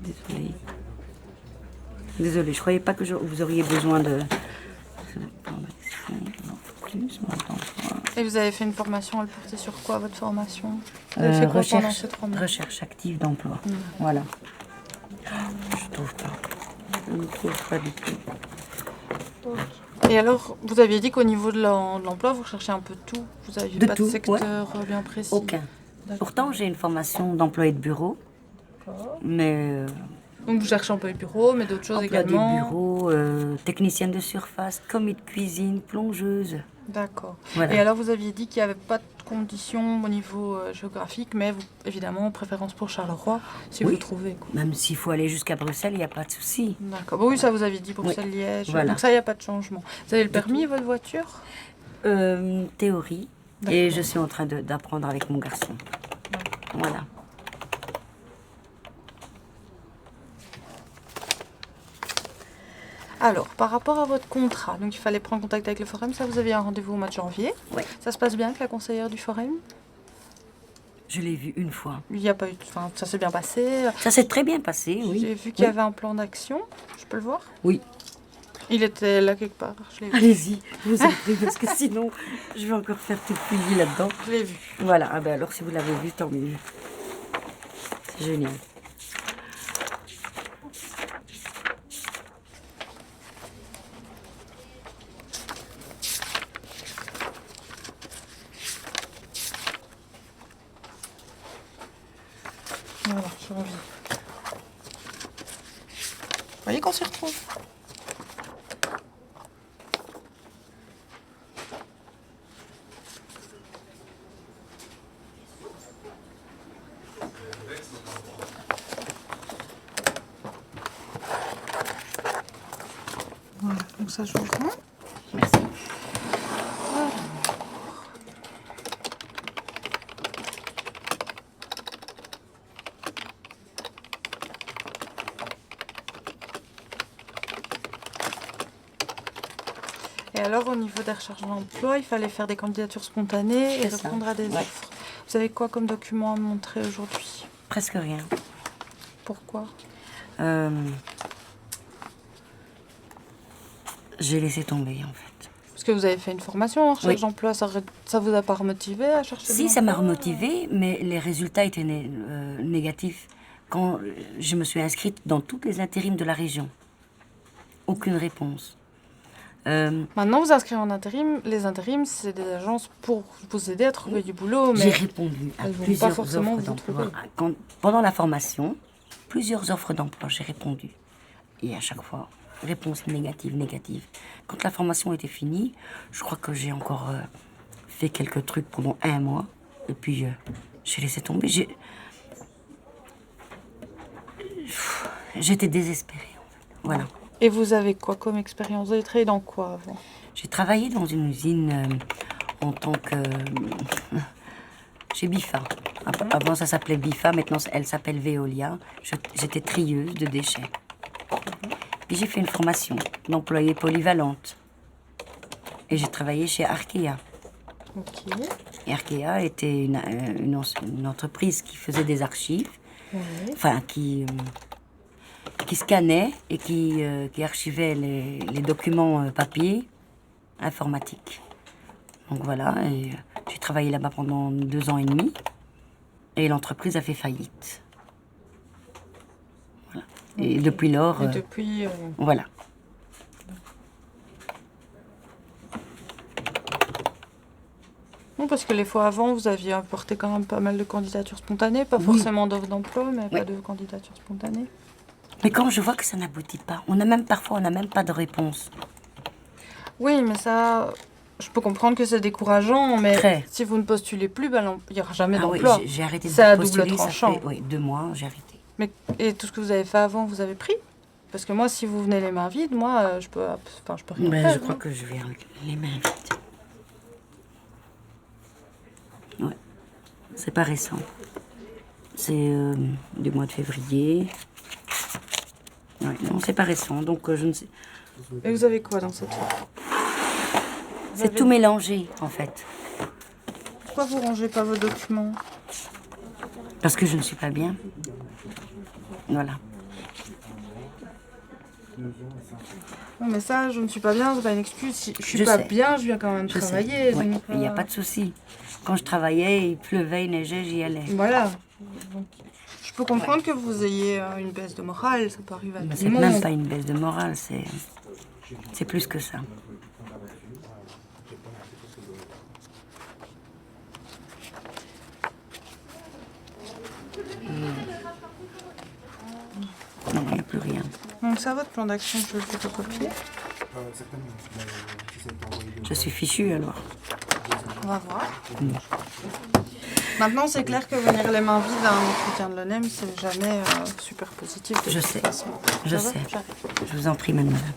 Désolée. Désolée, je croyais pas que vous auriez besoin de... Et vous avez fait une formation, elle portait sur quoi votre formation? Vous avez fait quoi pendant ces 3 mois? Recherche active d'emploi. Voilà. Je trouve pas. Je ne trouve pas du tout. Et alors, vous aviez dit qu'au niveau de l'emploi, vous recherchez un peu tout. Vous n'aviez pas de secteur bien précis? Aucun. Pourtant, j'ai une formation d'employé de bureau. Mais... Donc vous cherchez employé de bureau, mais d'autres choses également? Employé de bureau, technicienne de surface, commis de cuisine, plongeuse. D'accord. Voilà. Et alors, vous aviez dit qu'il n'y avait pas de conditions au niveau géographique, mais évidemment, préférence pour Charleroi, si Oui. vous trouvez. Quoi. Même s'il faut aller jusqu'à Bruxelles, il n'y a pas de souci. D'accord. Bon, oui, ça vous avez dit, Bruxelles-Liège. Voilà. Donc ça, il n'y a pas de changement. Vous avez le permis, votre voiture? Théorie. Et je suis en train d'apprendre avec mon garçon. Voilà. Alors, par rapport à votre contrat, donc il fallait prendre contact avec le Forum, ça vous aviez un rendez-vous au mois de janvier. Oui. Ça se passe bien avec la conseillère du Forum? Je l'ai vu une fois. Il n'y a pas eu, enfin, ça s'est bien passé. Ça s'est très bien passé, oui. J'ai vu qu'il y avait un plan d'action. Je peux le voir? Oui. Il était là quelque part. Je l'ai vu. Allez-y, je vous en prie, parce que sinon, je vais encore faire tout le fouillis là-dedans. Je l'ai vu. Voilà, ah ben alors si vous l'avez vu, tant mieux. C'est génial. Voilà, janvier. voyez qu'on s'y retrouve. Voilà, donc ça je vous rends. Merci. Et alors, au niveau des recherches d'emploi, il fallait faire des candidatures spontanées et C'est ça, répondre à des ouais. offres. Vous avez quoi comme document à me montrer aujourd'hui? Presque rien. Pourquoi? J'ai laissé tomber en fait. Parce que vous avez fait une formation en recherche Oui. d'emploi, ça vous a pas remotivé à chercher de Si, ça m'a l'emploi? remotivée, mais les résultats étaient négatifs. Quand je me suis inscrite dans toutes les intérims de la région, aucune réponse. Maintenant, vous inscrivez en intérim. Les intérims, c'est des agences pour vous aider à trouver du boulot. Mais J'ai répondu à elles vont plusieurs pas forcément offres vous trouver. d'emploi. Pendant la formation, plusieurs offres d'emploi, j'ai répondu. Et à chaque fois, réponse négative, négative. Quand la formation était finie, je crois que j'ai encore fait quelques trucs pendant 1 mois. Et puis, j'ai laissé tomber. J'étais désespérée, en fait. Voilà. Et vous avez quoi comme expérience? Vous avez travaillé dans quoi avant? J'ai travaillé dans une usine en tant que... chez Bifa. Avant, ça s'appelait Bifa, maintenant, elle s'appelle Veolia. J'étais trieuse de déchets. Puis j'ai fait une formation d'employée polyvalente. Et j'ai travaillé chez Arkea. Ok. Et Arkea était une entreprise qui faisait des archives. Oui. Enfin, qui scannait et qui archivait les documents papier informatiques. Donc voilà, et j'ai travaillé là-bas pendant 2 ans et demi. Et l'entreprise a fait faillite. Voilà. Et depuis lors... Et depuis... Voilà. Non, parce que les fois avant, vous aviez apporté quand même pas mal de candidatures spontanées, pas forcément d'offres d'emploi, mais pas de candidatures spontanées. Mais quand je vois que ça n'aboutit pas, parfois on n'a même pas de réponse. Oui, mais ça, je peux comprendre que c'est décourageant, mais Très. si vous ne postulez plus, ben, il n'y aura jamais Ah oui, d'emploi. j'ai arrêté de C'est à postuler, double ça tranchant. fait 2 mois, j'ai arrêté. Mais, et tout ce que vous avez fait avant, vous avez pris? Parce que moi, si vous venez les mains vides, moi, je peux rien Ben, faire. je crois que je vais les mains vides. Ouais. C'est pas récent. C'est du mois de février. Ouais, non, c'est pas récent, donc je ne sais. Et vous avez quoi dans cette offre? C'est tout mélangé, en fait. Pourquoi vous rangez pas vos documents? Parce que je ne suis pas bien. Voilà. Non, mais ça, je ne suis pas bien, c'est pas une excuse. Si je suis Je pas sais. bien, je viens quand même Je sais. travailler. Ouais, donc, il n'y a pas de souci. Quand je travaillais, il pleuvait, il neigeait, j'y allais. Voilà. Donc, je peux comprendre que vous ayez une baisse de morale, ça peut arriver à Mais tout c'est le monde. même pas une baisse de morale, c'est plus que ça. Non, il n'y a plus rien. Donc ça, votre plan d'action, je vais le photocopier. Je suis fichue alors. On va voir. Maintenant, c'est clair que venir les mains vides à un entretien de l'ONEM, c'est jamais super positif. de Je toute sais, façon. je Ça va? sais. J'arrive. Je vous en prie, mademoiselle.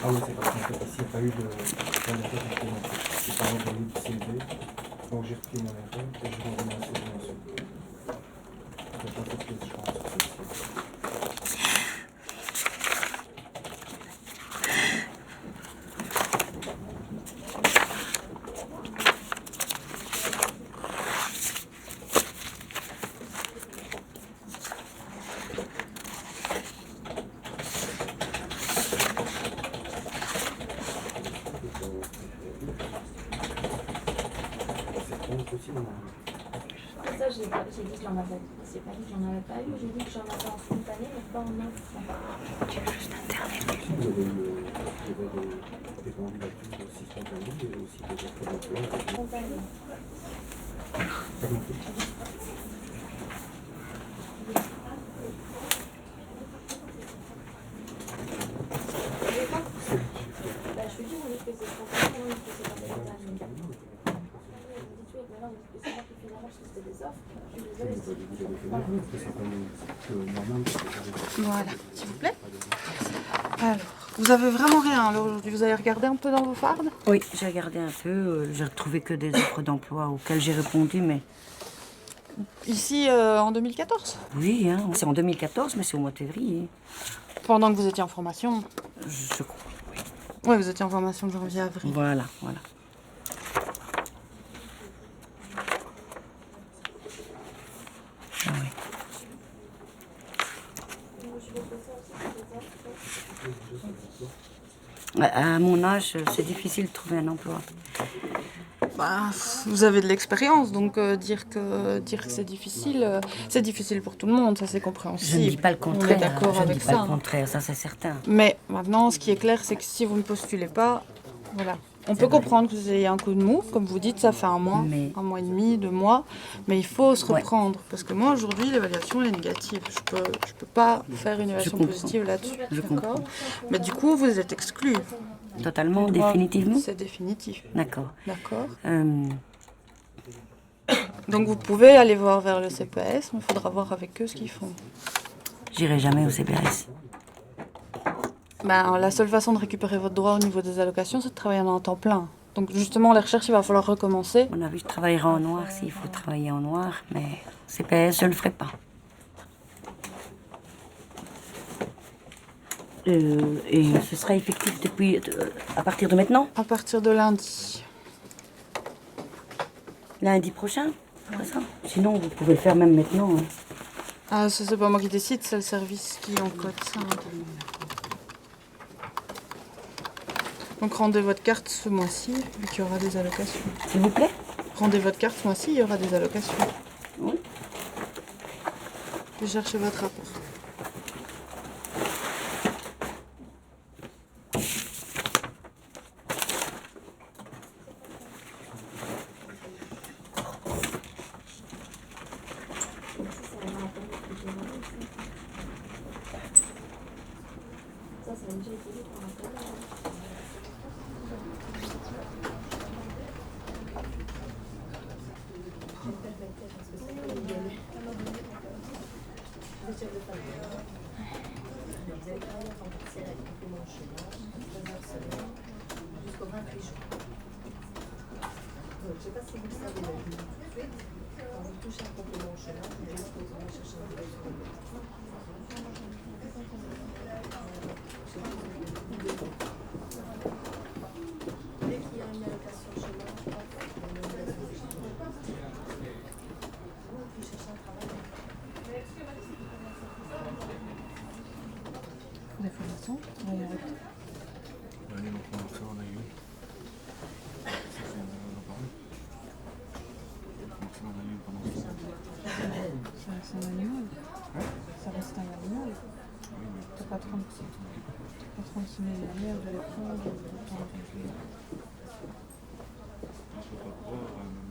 Ah oui, c'est parce qu'en fait, ici, il n'y a pas eu de candidature supplémentaire. J'ai pas envoyé de CV, donc j'ai repris mon appel et je renvoie mon CV ensuite. J'ai pas fait de pièce, je pense. C'est aussi, j'ai dit que j'en avais. C'est pas dit que j'en avais pas eu, j'ai dit que j'en avais en spontané, mais pas en offre. Tu veux juste Internet. Vous avez des candidatures aussi spontanées et aussi des offres d'emploi. Spontané. Bah, je suis dit, on dit que c'est spontané, on dit que c'est pas spontané. Vous dites oui, mais non, c'est moi qui fais l'erreur parce que c'était des offres. Je suis désolée. Voilà, s'il vous plaît. Alors, vous avez vraiment rien alors aujourd'hui. Vous avez regardé un peu dans vos fardes? Oui, j'ai regardé un peu. J'ai retrouvé que des offres d'emploi auxquelles j'ai répondu, mais... Ici, en 2014? Oui, hein, c'est en 2014, mais c'est au mois de février. Pendant que vous étiez en formation? Je crois, oui. Oui, vous étiez en formation de janvier à avril. Voilà, voilà. Ah oui. À mon âge, c'est difficile de trouver un emploi. Bah, vous avez de l'expérience, donc dire que c'est difficile pour tout le monde, ça c'est compréhensible. Je ne dis pas le contraire. On est d'accord je avec ne dis ça. pas le contraire, ça c'est certain. Mais maintenant, ce qui est clair, c'est que si vous ne postulez pas, voilà. On peut comprendre que vous ayez un coup de mou, comme vous dites, ça fait un mois et demi, 2 mois, mais il faut se reprendre. Parce que moi, aujourd'hui, l'évaluation, elle est négative. Je peux pas faire une évaluation positive là-dessus. Je comprends. Mais du coup, vous êtes exclu. Totalement, définitivement? C'est définitif. D'accord. D'accord. Donc vous pouvez aller voir vers le CPS, mais il faudra voir avec eux ce qu'ils font. J'irai jamais au CPS. Ben, la seule façon de récupérer votre droit au niveau des allocations, c'est de travailler en temps plein. Donc justement, les recherches, il va falloir recommencer. On a vu, je travaillerai en noir s'il faut travailler en noir, mais CPS, je ne le ferai pas. Et ce sera effectif depuis à partir de maintenant? À partir de lundi. Lundi prochain, c'est ça? Sinon, vous pouvez le faire même maintenant. Hein. Ah, ça, c'est pas moi qui décide, c'est le service qui encode ça. Donc rendez votre carte ce mois-ci, vu qu'il y aura des allocations. S'il vous plaît? Rendez votre carte ce mois-ci, il y aura des allocations. Oui. Je vais chercher votre rapport. C'est un animal. Ça reste un animal. T'as pas 36 000 manières de les prendre, de le temps de régler. Je peux pas croire.